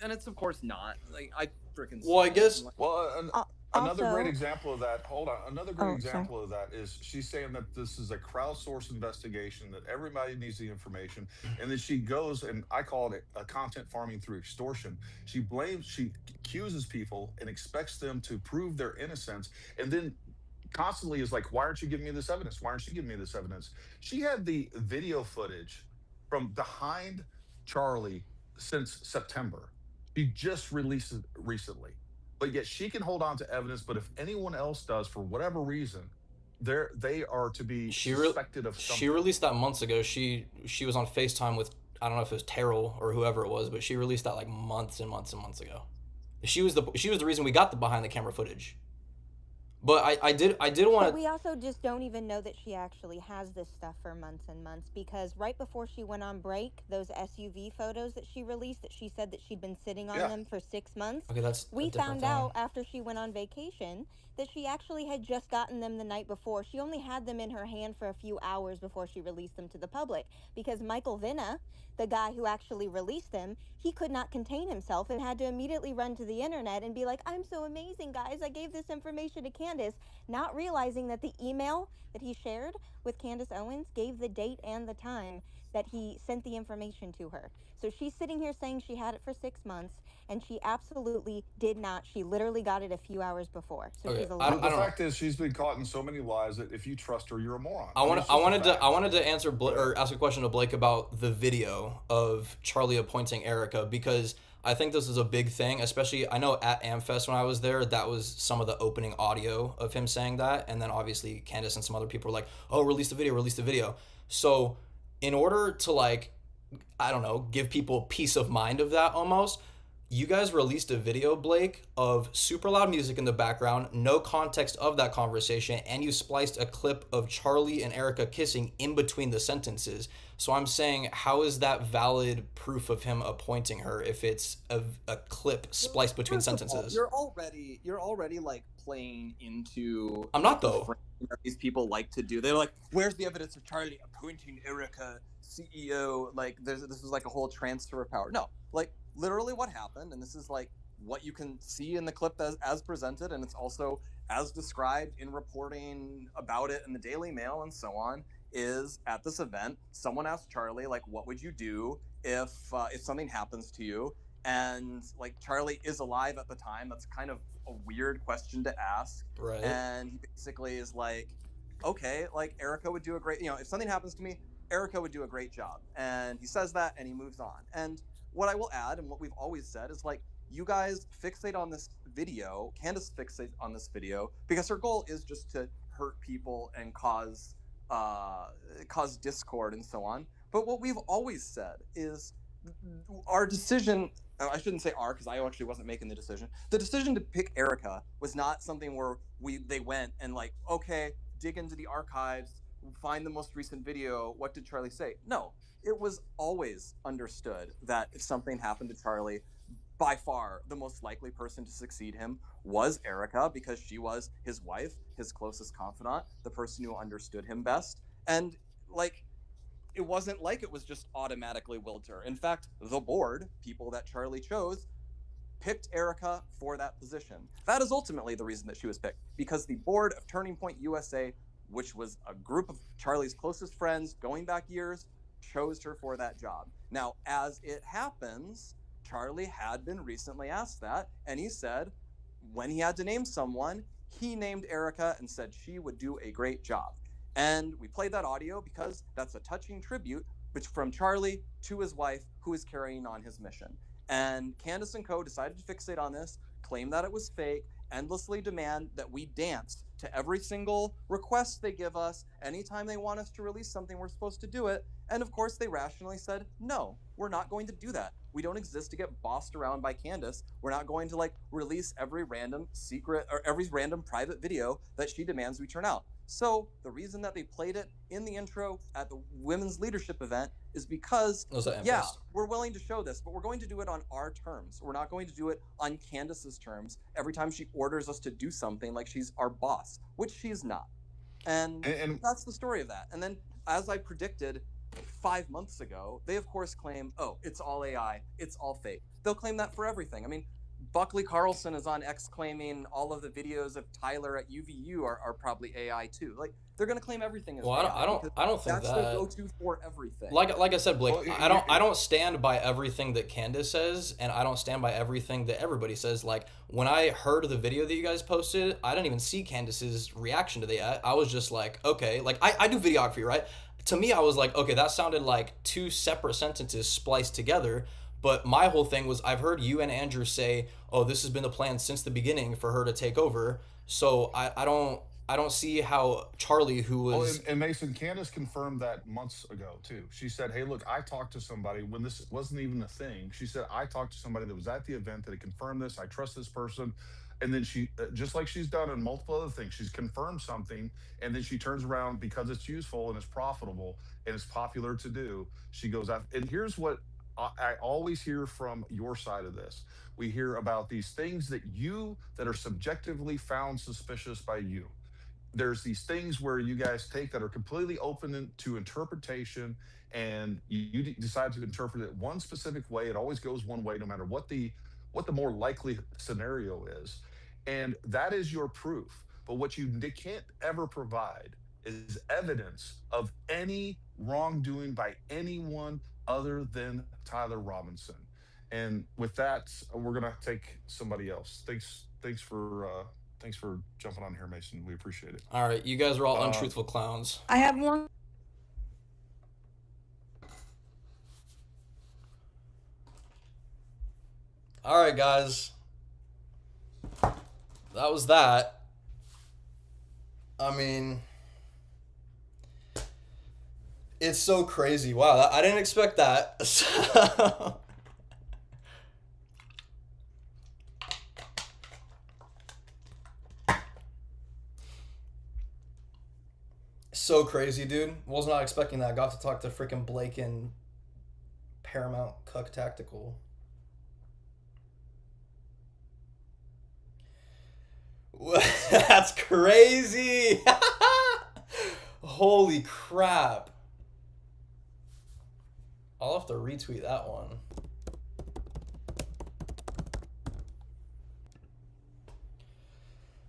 and it's of course not. Like I freaking Well, I guess Well, Uh, another great also, example of that. Hold on. Another great oh, sorry. example of that is she's saying that this is a crowdsourced investigation, that everybody needs the information, and then she goes and I call it a content farming through extortion. She accuses people and expects them to prove their innocence, and then constantly is like, why aren't you giving me this evidence? Why aren't you giving me this evidence? She had the video footage from behind Charlie since September. She just released it recently. But yet she can hold on to evidence. But if anyone else does, for whatever reason, they are to be suspected of she something. released that months ago. She was on FaceTime with, I don't know if it was Terrell or whoever it was, but she released that like months and months and months ago. She was the reason we got the behind the camera footage. But I did But want we also just don't even know that she actually has this stuff for months and months, because right before she went on break, those SUV photos that she released, that she said that she'd been sitting on Yeah. them for 6 months, okay, that's a we different found out thing. after she went on vacation that she actually had just gotten them the night before. She only had them in her hand for a few hours before she released them to the public, because Michael Vinna, the guy who actually released them, he could not contain himself and had to immediately run to the internet and be like, I'm so amazing, guys. I gave this information to Candace, not realizing that the email that he shared with Candace Owens gave the date and the time that he sent the information to her. So she's sitting here saying she had it for 6 months, and she absolutely did not. She literally got it a few hours before. So Okay, she's a I The, liar. the don't know. fact is, she's been caught in so many lies that if you trust her, you're a moron. I mean, want it's I just a wanted to I fact. wanted to answer Go ahead. or ask a question to Blake about the video of Charlie appointing Erica, because I think this is a big thing, especially I know at Amfest when I was there, that was some of the opening audio of him saying that, and then obviously Candace and some other people were like, "Oh, release the video, release the video." So, in order to like, I don't know, give people peace of mind of that almost, you guys released a video, Blake, of super loud music in the background, no context of that conversation, and you spliced a clip of Charlie and Erica kissing in between the sentences. So I'm saying, how is that valid proof of him appointing her if it's a clip spliced between First of all, sentences? you're already like playing into I'm not the though. frame that these people like to do. They're like, where's the evidence of Charlie appointing Erica CEO? Like this was like a whole transfer of power. No, like literally what happened, and this is like what you can see in the clip as presented, and it's also as described in reporting about it in the Daily Mail and so on, is at this event, someone asked Charlie, like, what would you do if something happens to you? And like Charlie is alive at the time. That's kind of a weird question to ask. Right. And he basically is like, okay, like Erica would do a great, if something happens to me, Erica would do a great job. And he says that and he moves on. And what I will add, and what we've always said, is like, you guys fixate on this video, Candace fixates on this video, because her goal is just to hurt people and cause discord and so on. But what we've always said is our decision, I shouldn't say our, because I actually wasn't making the decision. The decision to pick Erica was not something where they went and like, okay, dig into the archives, find the most recent video, what did Charlie say? No, it was always understood that if something happened to Charlie, by far the most likely person to succeed him was Erica, because she was his wife, his closest confidant, the person who understood him best. And like, it wasn't like it was just automatically willed to her. In fact, the board, people that Charlie chose, picked Erica for that position. That is ultimately the reason that she was picked, because the board of Turning Point USA, which was a group of Charlie's closest friends going back years, chose her for that job. Now, as it happens, Charlie had been recently asked that, and he said when he had to name someone, he named Erica and said she would do a great job. And we played that audio because that's a touching tribute from Charlie to his wife, who is carrying on his mission. And Candace and Co. decided to fixate on this, claim that it was fake, endlessly demand that we dance to every single request they give us. Anytime they want us to release something, we're supposed to do it. And of course, they rationally said, no, we're not going to do that. We don't exist to get bossed around by Candace. We're not going to like release every random secret or every random private video that she demands we turn out. So the reason that they played it in the intro at the women's leadership event is because, yeah, we're willing to show this, but we're going to do it on our terms. We're not going to do it on Candace's terms every time she orders us to do something like she's our boss, which she's not. And And that's the story of that. And then, as I predicted 5 months ago, they of course claim, oh, it's all AI, it's all fake. They'll claim that for everything. I mean, Buckley Carlson is on X claiming all of the videos of Tyler at UVU are probably AI too. Like, they're gonna claim everything is Well, AI. I don't think that's that. their go-to for everything. Like I said, Blake, Well, I don't stand by everything that Candace says, and I don't stand by everything that everybody says. Like, when I heard the video that you guys posted, I didn't even see Candace's reaction to that. I was just like, okay, like I do videography, right? To me, I was like, okay, that sounded like two separate sentences spliced together. But my whole thing was, I've heard you and Andrew say, oh, this has been the plan since the beginning for her to take over. So I don't see how Charlie, who was... and Mason, Candace confirmed that months ago too. She said, hey, look, I talked to somebody when this wasn't even a thing. She said, I talked to somebody that was at the event that had confirmed this. I trust this person. And then she, just like she's done in multiple other things, she's confirmed something, and then she turns around because it's useful and it's profitable and it's popular to do. She goes out, and here's what I always hear from your side of this. We hear about these things that are subjectively found suspicious by you. There's these things where you guys take that are completely open to interpretation, and you decide to interpret it one specific way. It always goes one way, no matter what the more likely scenario is, and that is your proof. But what you can't ever provide is evidence of any wrongdoing by anyone other than Tyler Robinson. And with that, we're gonna take somebody else. Thanks for jumping on here, Mason. We appreciate it. All right, you guys are all untruthful clowns. I have one. All right, guys. That was that. I mean, it's so crazy. Wow, I didn't expect that. So crazy, dude. Was not expecting that. Got to talk to freaking Blake and Paramount Tactical. That's crazy. Holy crap. I'll have to retweet that one.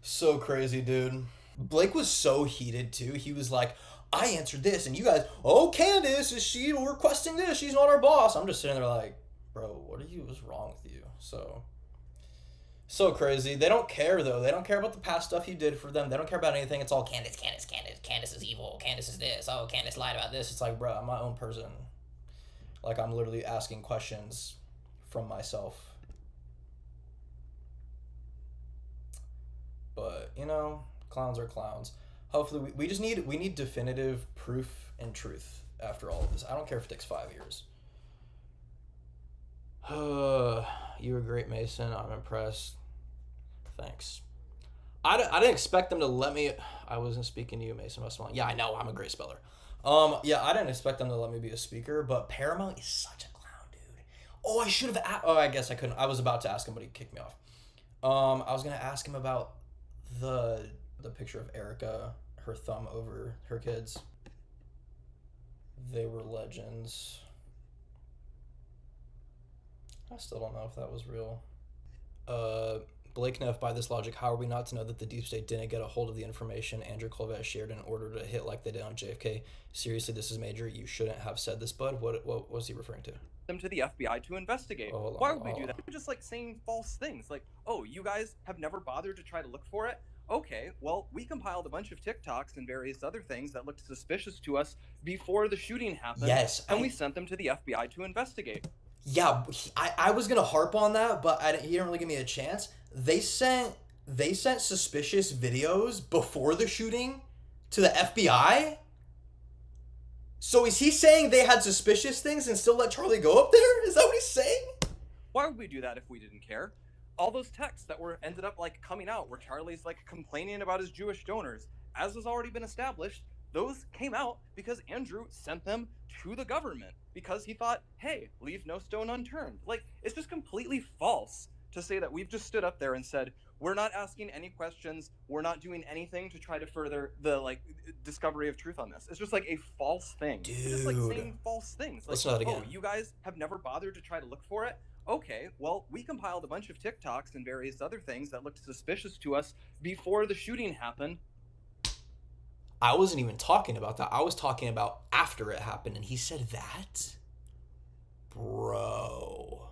So crazy, dude. Blake was so heated too. He was like, I answered this, and you guys, oh, Candace, is she requesting this? She's not our boss. I'm just sitting there like, bro, what's wrong with you? So crazy. They don't care, though. They don't care about the past stuff you did for them. They don't care about anything. It's all Candace. Candace is evil. Candace is this. Oh, Candace lied about this. It's like, bro, I'm my own person. Like, I'm literally asking questions from myself. But, you know, clowns are clowns. Hopefully, we need definitive proof and truth after all of this. I don't care if it takes 5 years. You were great, Mason. I'm impressed. Thanks. I didn't expect them to let me... I wasn't speaking to you, Mason. Yeah, I know. I'm a great speller. Yeah, I didn't expect them to let me be a speaker, but Paramount is such a clown, dude. Oh, I should have... Oh, I guess I couldn't. I was about to ask him, but he kicked me off. I was going to ask him about the picture of Erica, her thumb over her kids. They were legends. I still don't know if that was real. Blake Neff, by this logic, how are we not to know that the deep state didn't get a hold of the information Andrew Colvett shared in order to hit like they did on JFK? Seriously, this is major. You shouldn't have said this, bud. What was he referring to? Them to the FBI to investigate. Why would we do that? We're just like saying false things. Like, oh, you guys have never bothered to try to look for it? Okay, well, we compiled a bunch of TikToks and various other things that looked suspicious to us before the shooting happened. Yes. And we sent them to the FBI to investigate. Yeah, I was gonna harp on that, but he didn't really give me a chance. They sent suspicious videos before the shooting to the FBI? So is he saying they had suspicious things and still let Charlie go up there? Is that what he's saying? Why would we do that if we didn't care? All those texts that ended up like coming out where Charlie's like complaining about his Jewish donors, as has already been established, those came out because Andrew sent them to the government because he thought, hey, leave no stone unturned. Like, it's just completely false to say that we've just stood up there and said, We're not asking any questions. We're not doing anything to try to further the discovery of truth on this. It's just like a false thing. Dude. It's just like saying false things. Like, Let's try that again. oh, you guys have never bothered to try to look for it? Okay, well, we compiled a bunch of TikToks and various other things that looked suspicious to us before the shooting happened. I wasn't even talking about that. I was talking about after it happened, and he said that? Bro.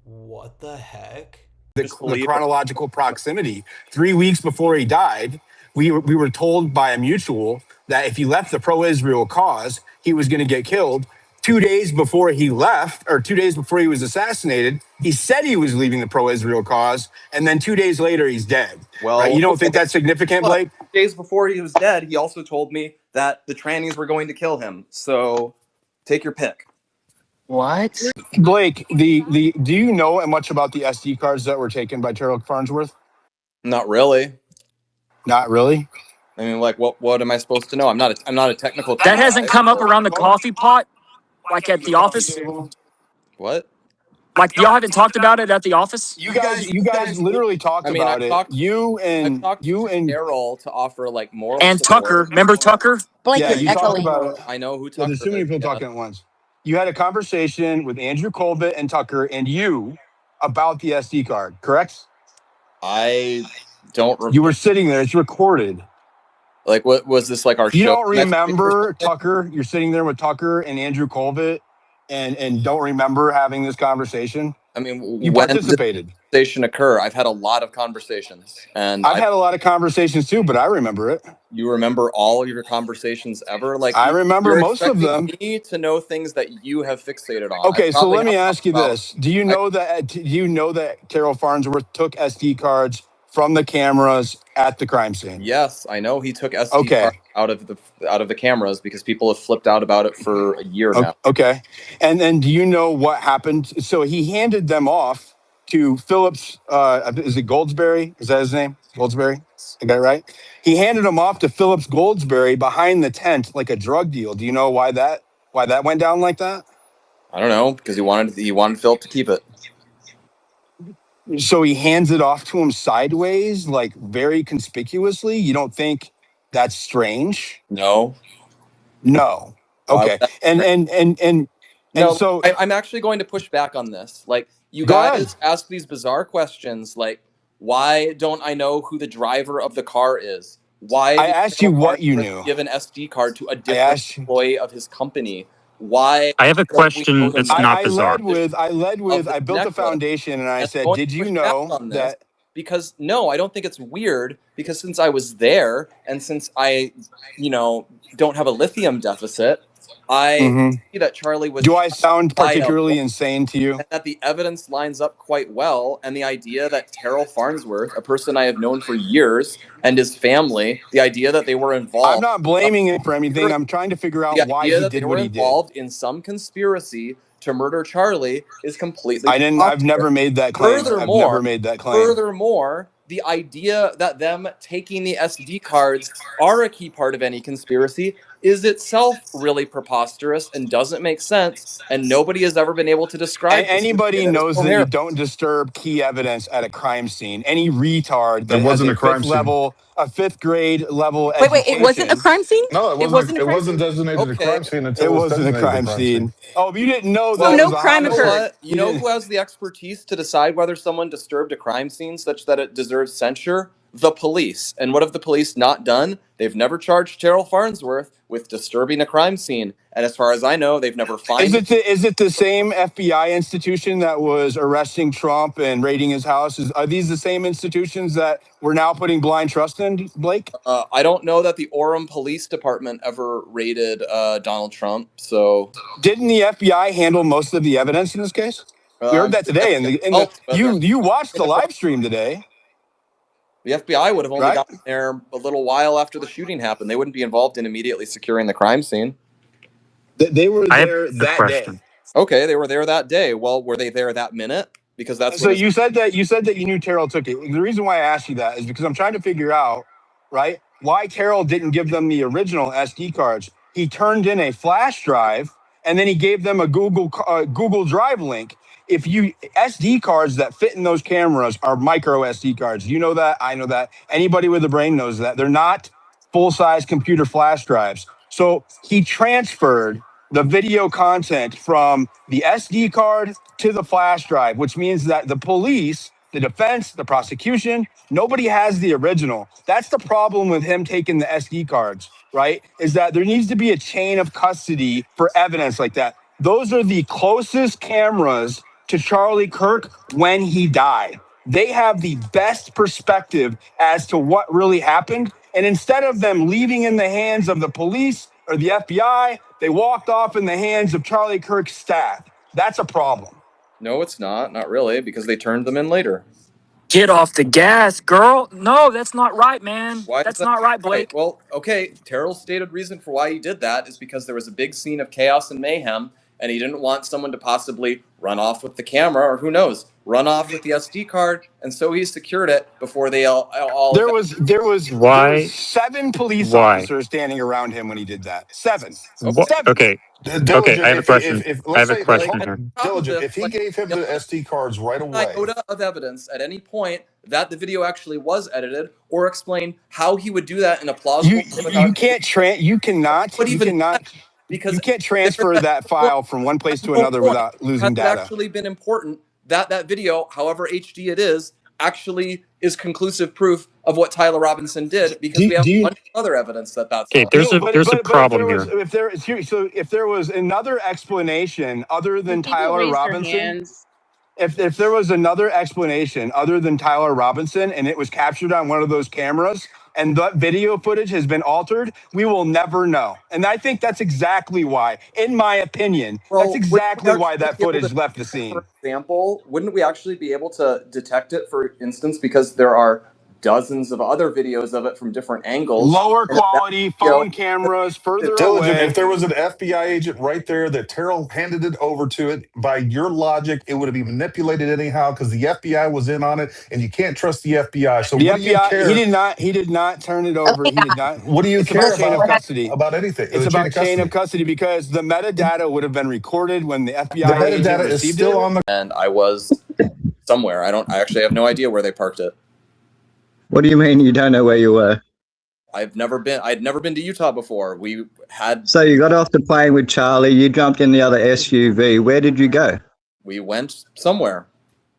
What the heck? The chronological proximity. 3 weeks before he died, we were told by a mutual that if he left the pro-Israel cause, he was going to get killed. 2 days before he left, or 2 days before he was assassinated, he said he was leaving the pro-Israel cause, and then 2 days later, he's dead. Well, right? You don't think that's significant, Blake? 2 days before he was dead, he also told me that the trannies were going to kill him. So, take your pick. What? Blake, do you know much about the SD cards that were taken by Terrell Farnsworth? Not really. Not really? I mean, like, what am I supposed to know? I'm not a technical. That hasn't come up around the coffee pot, like at the office. What? Like y'all haven't talked about it at the office. You guys literally talked about it. You and Carol to offer like moral and support. Tucker. Remember Tucker? Blake, yeah, you're you talked echoing. about it. I know who Yeah, Tucker there's too many is, people talking at once. You had a conversation with Andrew Colbert and Tucker and you about the SD card, correct? I don't remember. You were sitting there. It's recorded. Like, what was this, like, our show? You don't remember Tucker? You're sitting there with Tucker and Andrew Colbert and don't remember having this conversation? I mean, you when participated. did this conversation occur? I've had a lot of conversations. And I've had a lot of conversations too, but I remember it. You remember all of your conversations ever? Like, I remember most of them. Me to know things that you have fixated on. Okay, so let me ask you this: Do you know that Terrell Farnsworth took SD cards from the cameras at the crime scene? Yes, I know he took SD cards out of the cameras because people have flipped out about it for a year now. Okay, and then do you know what happened? So he handed them off to Phillips. Is it Goldsberry? Is that his name? Goldsberry? I got it right. He handed them off to Phillips Goldsberry behind the tent like a drug deal. Do you know why that went down like that? I don't know, because he wanted Philip to keep it. So he hands it off to him sideways, like very conspicuously. You don't think that's strange? No. Okay. And so I'm actually going to push back on this. Like, you guys ask these bizarre questions, like, why don't I know who the driver of the car is? Why? I asked you what you knew. Give an SD card to a different employee of his company. Why? I have a question that's not bizarre. I built a foundation and I said, did you know that? Because no, I don't think it's weird, because since I was there and since I, don't have a lithium deficit, I see that Charlie was. Do I sound particularly insane to you? And that the evidence lines up quite well, and the idea that Terrell Farnsworth, a person I have known for years, and his family, the idea that they were involved. I'm not blaming it for anything. I'm trying to figure out why he did what he did. Involved in some conspiracy to murder Charlie is completely. I've never made that claim. Furthermore, the idea that them taking the SD cards are a key part of any conspiracy is itself really preposterous and doesn't make sense, and nobody has ever been able to describe. Anybody knows that you don't disturb key evidence at a crime scene. Any retard that wasn't has a crime scene. A fifth grade level. Wait, it wasn't a crime scene? No, it wasn't designated a crime scene until it wasn't a crime scene. Oh, but you didn't know that. No crime occurred. You know who has the expertise to decide whether someone disturbed a crime scene such that it deserves censure? The police. And what have the police not done? They've never charged Terrell Farnsworth with disturbing a crime scene. And as far as I know, they've never fined. Is it the same FBI institution that was arresting Trump and raiding his house? Are these the same institutions that we're now putting blind trust in, Blake? I don't know that the Orem Police Department ever raided Donald Trump. So didn't the FBI handle most of the evidence in this case? We heard that today. You watched the live stream today. The FBI would have only gotten there a little while after the shooting happened. They wouldn't be involved in immediately securing the crime scene. They were there that day. Okay, they were there that day. Well, were they there that minute? Because that's so you said that you knew Terrell took it. The reason why I asked you that is because I'm trying to figure out, right, why Terrell didn't give them the original SD cards. He turned in a flash drive and then he gave them a Google Drive link. if you SD cards that fit in those cameras are micro SD cards. You know that. I know that. Anybody with a brain knows that. They're not full-size computer flash drives. So he transferred the video content from the SD card to the flash drive, which means that the police, the defense, the prosecution, nobody has the original. That's the problem with him taking the SD cards, right? Is that there needs to be a chain of custody for evidence like that. Those are the closest cameras to Charlie Kirk when he died. They have the best perspective as to what really happened. And instead of them leaving in the hands of the police or the FBI, they walked off in the hands of Charlie Kirk's staff. That's a problem. No, it's not. Not really, because they turned them in later. Get off the gas, girl. No, that's not right, man. Why That's is that not right, Blake. right? Well, okay. Terrell's stated reason for why he did that is because there was a big scene of chaos and mayhem, and he didn't want someone to possibly run off with the camera, or who knows, run off with the SD card, and so he secured it before they all There was 7 police officers standing around him when he did that. 7. 7. Okay. Diligent, I have a question. If I have let's a say, question hold here. on, Diligent, if he gave him the SD cards right away, iota of evidence at any point that the video actually was edited, or explain how he would do that in a plausible way You cannot because you can't transfer that file from one place to another without losing has it data. actually been important that that video, however HD it is, actually is conclusive proof of what Tyler Robinson did, because we have a bunch of other evidence that that's Okay, not. there's a problem here. If there was another explanation other than Tyler Robinson, if there was another explanation other than Tyler Robinson and it was captured on one of those cameras and that video footage has been altered, we will never know. And I think that's exactly why, in my opinion, that's exactly why that footage left the scene. For example, wouldn't we actually be able to detect it, for instance, because there are dozens of other videos of it from different angles? Lower quality phone cameras further Diligent, away. if there was an FBI agent right there that Terrell handed it over to it, by your logic, it would have been manipulated anyhow because the FBI was in on it, and you can't trust the FBI. So The what do you FBI, care? he did not turn it over. He did not. What do you It's care about chain of custody. about anything? It's The about chain of custody because the metadata would have been recorded when the FBI The agent metadata is received still it. on the. And I was somewhere. I actually have no idea where they parked it. What do you mean you don't know where you were? I'd never been to Utah before. We had. So you got off the plane with Charlie, you jumped in the other SUV. Where did you go? We went somewhere.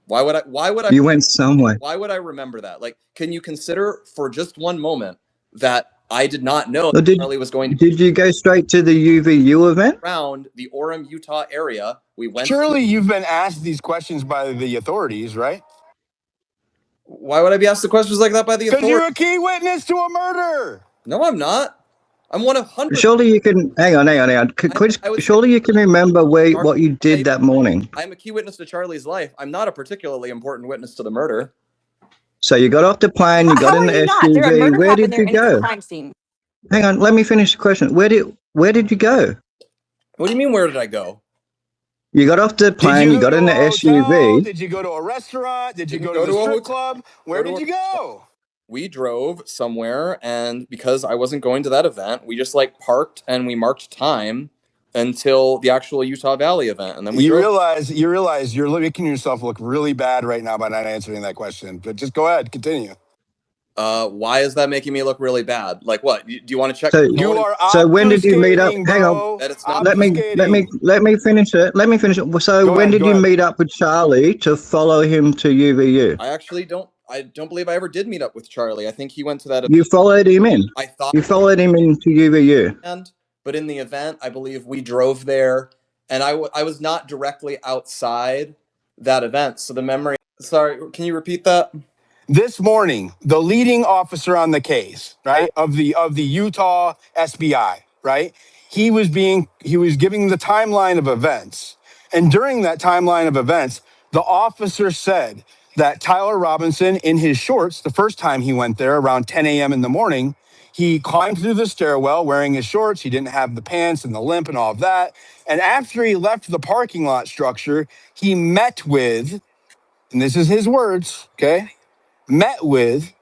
Why would I? You went somewhere. Why would I remember that? Like, can you consider for just one moment that I did not know that Charlie was going to. Did you go straight to the UVU event? Around the Orem, Utah area. We went. Surely you've been asked these questions by the authorities, right? Why would I be asked the questions like that by the authorities? Because you're a key witness to a murder. No, I'm not. I'm 100. Surely you can. Hang on. Surely you can remember what you did that morning. I'm a key witness to Charlie's life. I'm not a particularly important witness to the murder. So you got off the plane, you got in the SUV. Where did you go? Hang on, let me finish the question. Where did you go? What do you mean, where did I go? You got off the plane, you got in the SUV. Did you go to a restaurant? Did you go to a strip club? Where did you go? We drove somewhere, and because I wasn't going to that event, we just parked and we marked time until the actual Utah Valley event, and then we realize you're making yourself look really bad right now by not answering that question. But just go ahead, continue. Why is that making me look really bad? Like what? Do you want to check? So when did you meet up? Hang on. Let me finish it. So when did you meet up with Charlie to follow him to UVU? I actually don't believe I ever did meet up with Charlie. I think he went to that event. You followed him in. I thought you followed him into UVU. But in the event, I believe we drove there, and I was not directly outside that event. So the memory. Sorry, can you repeat that? This morning, the leading officer on the case, right, of the Utah SBI, right, he was giving the timeline of events, and during that timeline of events, the officer said that Tyler Robinson, in his shorts, the first time he went there around 10 a.m. in the morning, he climbed through the stairwell wearing his shorts. He didn't have the pants and the limp and all of that. And after he left the parking lot structure, he met with, and this is his words, okay, met with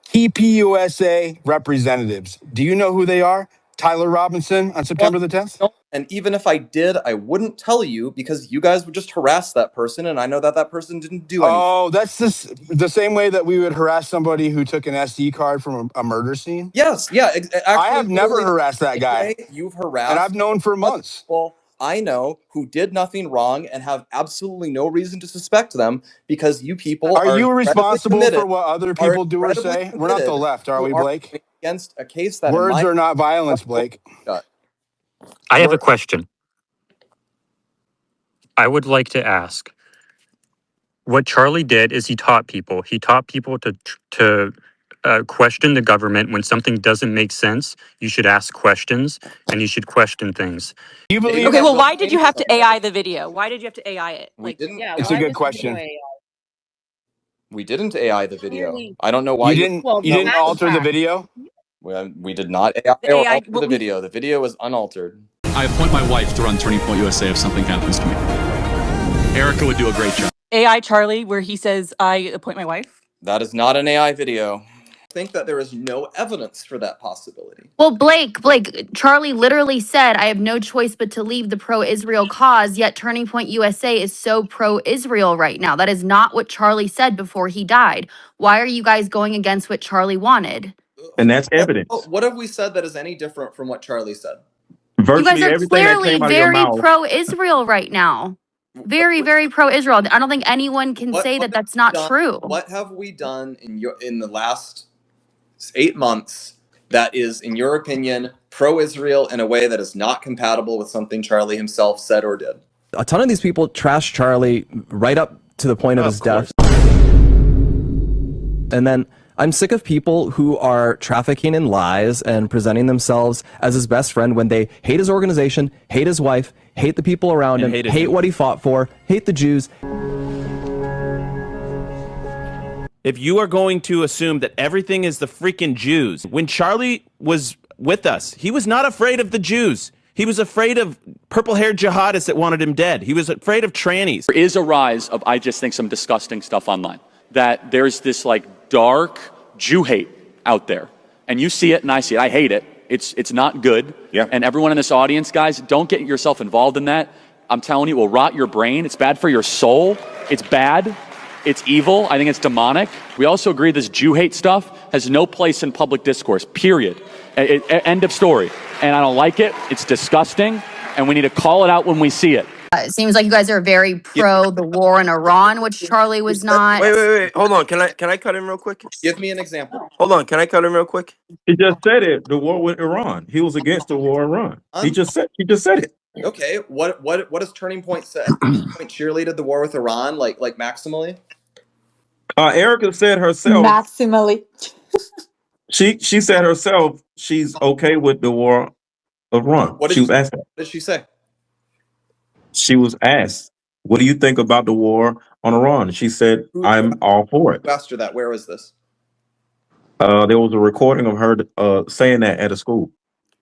TPUSA representatives. Do you know who they are? Tyler Robinson on September the 10th? I don't And even if I did, I wouldn't tell you because you guys would just harass that person, and I know that person didn't do anything. Oh, that's the same way that we would harass somebody who took an SD card from a murder scene? Yes, yeah. Actually, I have never harassed that guy. You've harassed. And I've known for months. People I know who did nothing wrong and have absolutely no reason to suspect them because you people are you responsible committed, for what other people do or say? We're not the left, are we, Blake? Against a case that words are not violence, Blake. I have a question. I would like to ask. What Charlie did is he taught people. He taught people to question the government when something doesn't make sense. You should ask questions and you should question things. You believe? Okay, well, why did you have to AI the video? Why did you have to AI it? We didn't. Yeah, It's why a good was the question. video AI? We didn't AI the video. Clearly- I don't know why You didn't alter the video? We did not AI or alter the video. The video was unaltered. I appoint my wife to run Turning Point USA if something happens to me. Erica would do a great job. AI Charlie, where he says, I appoint my wife? That is not an AI video. I think that there is no evidence for that possibility. Well, Blake, Charlie literally said, I have no choice but to leave the pro-Israel cause, yet Turning Point USA is so pro-Israel right now. That is not what Charlie said before he died. Why are you guys going against what Charlie wanted? And that's evidence. What have we said that is any different from what Charlie said? Virtually you guys are everything that clearly came out of your very mouth. pro-Israel right now. Very, very pro-Israel. I don't think anyone can say that that's not true. What have we done in the last 8 months that is, in your opinion, pro-Israel in a way that is not compatible with something Charlie himself said or did? A ton of these people trash Charlie right up to the point of his death. And then I'm sick of people who are trafficking in lies and presenting themselves as his best friend when they hate his organization, hate his wife, hate the people around him, hate what he fought for, hate the Jews. If you are going to assume that everything is the freaking Jews, when Charlie was with us, he was not afraid of the Jews. He was afraid of purple-haired jihadists that wanted him dead. He was afraid of trannies. There is a rise of, I just think, some disgusting stuff online. That there's this like dark Jew hate out there. And you see it and I see it. I hate it. It's not good. Yeah. And everyone in this audience, guys, don't get yourself involved in that. I'm telling you, it will rot your brain. It's bad for your soul. It's bad. It's evil. I think it's demonic. We also agree this Jew hate stuff has no place in public discourse, period. End of story. And I don't like it. It's disgusting. And we need to call it out when we see it. It seems like you guys are very pro the war in Iran, which Charlie was not. Wait. Hold on. Can I cut in real quick? Give me an example. Hold on. Can I cut in real quick? He just said it. The war with Iran. He was against the war in Iran. He just said it. Okay. What does Turning Point say? Turning Point cheerleaded the war with Iran like maximally? Erica said herself. Maximally. She said herself she's okay with the war of Iran. She was asked. What did she say? She was asked, "What do you think about the war on Iran?" She said, "I'm all for it." Who asked her that? Where was this? There was a recording of her saying that at a school.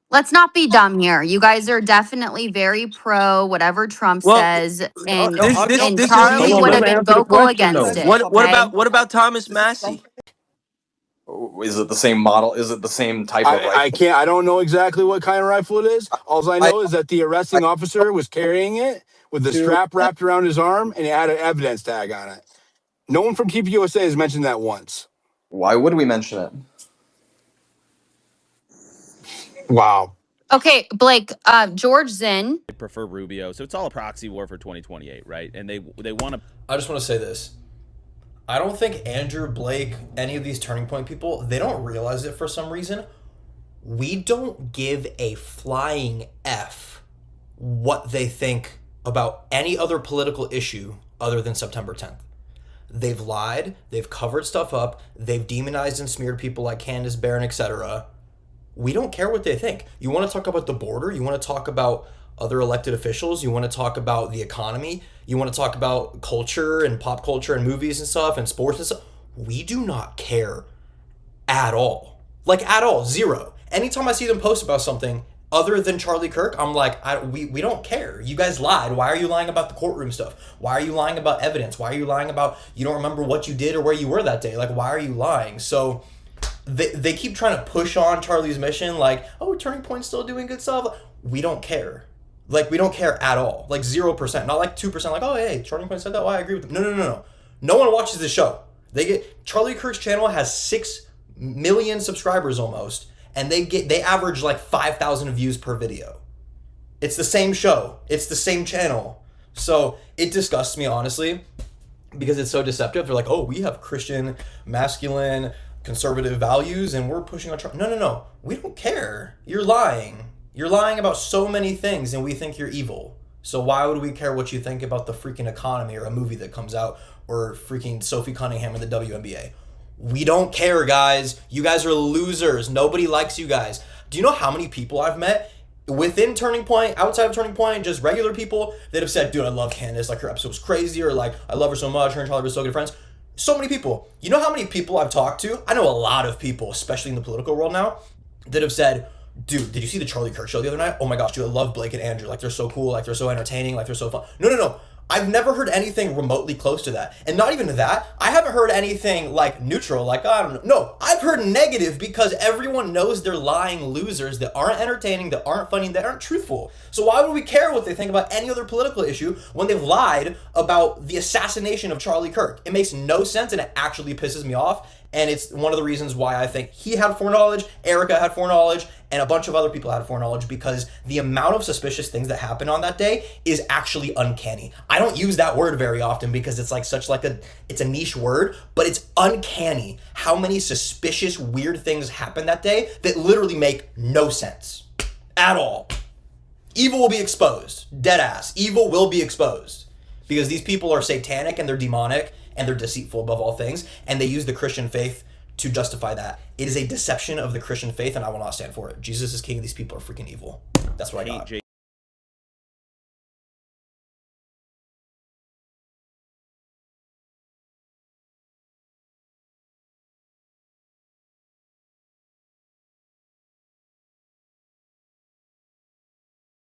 Let's not be dumb here. You guys are definitely very pro whatever Trump says, and Charlie would have been vocal against it. What about Thomas Massey? Is it the same model? Is it the same type of rifle? I don't know exactly what kind of rifle it is. All I know is that the arresting officer was carrying it with the strap wrapped around his arm, and it had an evidence tag on it. No one from TPUSA has mentioned that once. Why would we mention it? Wow. Okay, Blake, George Zinn. They prefer Rubio, so it's all a proxy war for 2028, right? And they want to. I just want to say this. I don't think Andrew, Blake, any of these Turning Point people, they don't realize it for some reason. We don't give a flying F what they think about any other political issue other than September 10th. They've lied, they've covered stuff up, they've demonized and smeared people like Candace Barron, etc. We don't care what they think. You want to talk about the border, you want to talk about other elected officials, you want to talk about the economy, you want to talk about culture and pop culture and movies and stuff and sports and stuff. We do not care at all. Like at all, zero. Anytime I see them post about something other than Charlie Kirk, I'm like, we don't care. You guys lied. Why are you lying about the courtroom stuff? Why are you lying about evidence? Why are you lying about you don't remember what you did or where you were that day? Like, why are you lying? So they keep trying to push on Charlie's mission like, oh, Turning Point's still doing good stuff. We don't care. Like, we don't care at all. Like, 0%. Not like 2%. Like, oh, hey, Turning Point said that. Well, I agree with them. No. No one watches this show. Charlie Kirk's channel has 6 million subscribers almost, and they average like 5,000 views per video. It's the same show. It's the same channel. So it disgusts me, honestly, because it's so deceptive. They're like, oh, we have Christian, masculine, conservative values, and we're pushing on Trump. No. We don't care. You're lying. You're lying about so many things, and we think you're evil. So why would we care what you think about the freaking economy or a movie that comes out or freaking Sophie Cunningham in the WNBA? We don't care, guys. You guys are losers. Nobody likes you guys. Do you know how many people I've met within Turning Point, outside of Turning Point, just regular people that have said, dude, I love Candace. Like, her episode was crazy, or like, I love her so much. Her and Charlie were so good friends. So many people. You know how many people I've talked to? I know a lot of people, especially in the political world now, that have said, dude, did you see the Charlie Kirk Show the other night? Oh my gosh, dude, I love Blake and Andrew. Like, they're so cool. Like, they're so entertaining. Like, they're so fun. No. I've never heard anything remotely close to that. And not even that, I haven't heard anything like neutral, like, I don't know. No, I've heard negative because everyone knows they're lying losers that aren't entertaining, that aren't funny, that aren't truthful. So why would we care what they think about any other political issue when they've lied about the assassination of Charlie Kirk? It makes no sense, and it actually pisses me off. And it's one of the reasons why I think he had foreknowledge, Erica had foreknowledge, and a bunch of other people had foreknowledge, because the amount of suspicious things that happened on that day is actually uncanny. I don't use that word very often because it's like it's a niche word, but it's uncanny how many suspicious, weird things happened that day that literally make no sense at all. Evil will be exposed. Dead ass. Evil will be exposed because these people are satanic and they're demonic and they're deceitful above all things, and they use the Christian faith to justify that. It is a deception of the Christian faith, and I will not stand for it. Jesus is king, these people are freaking evil. That's what I got.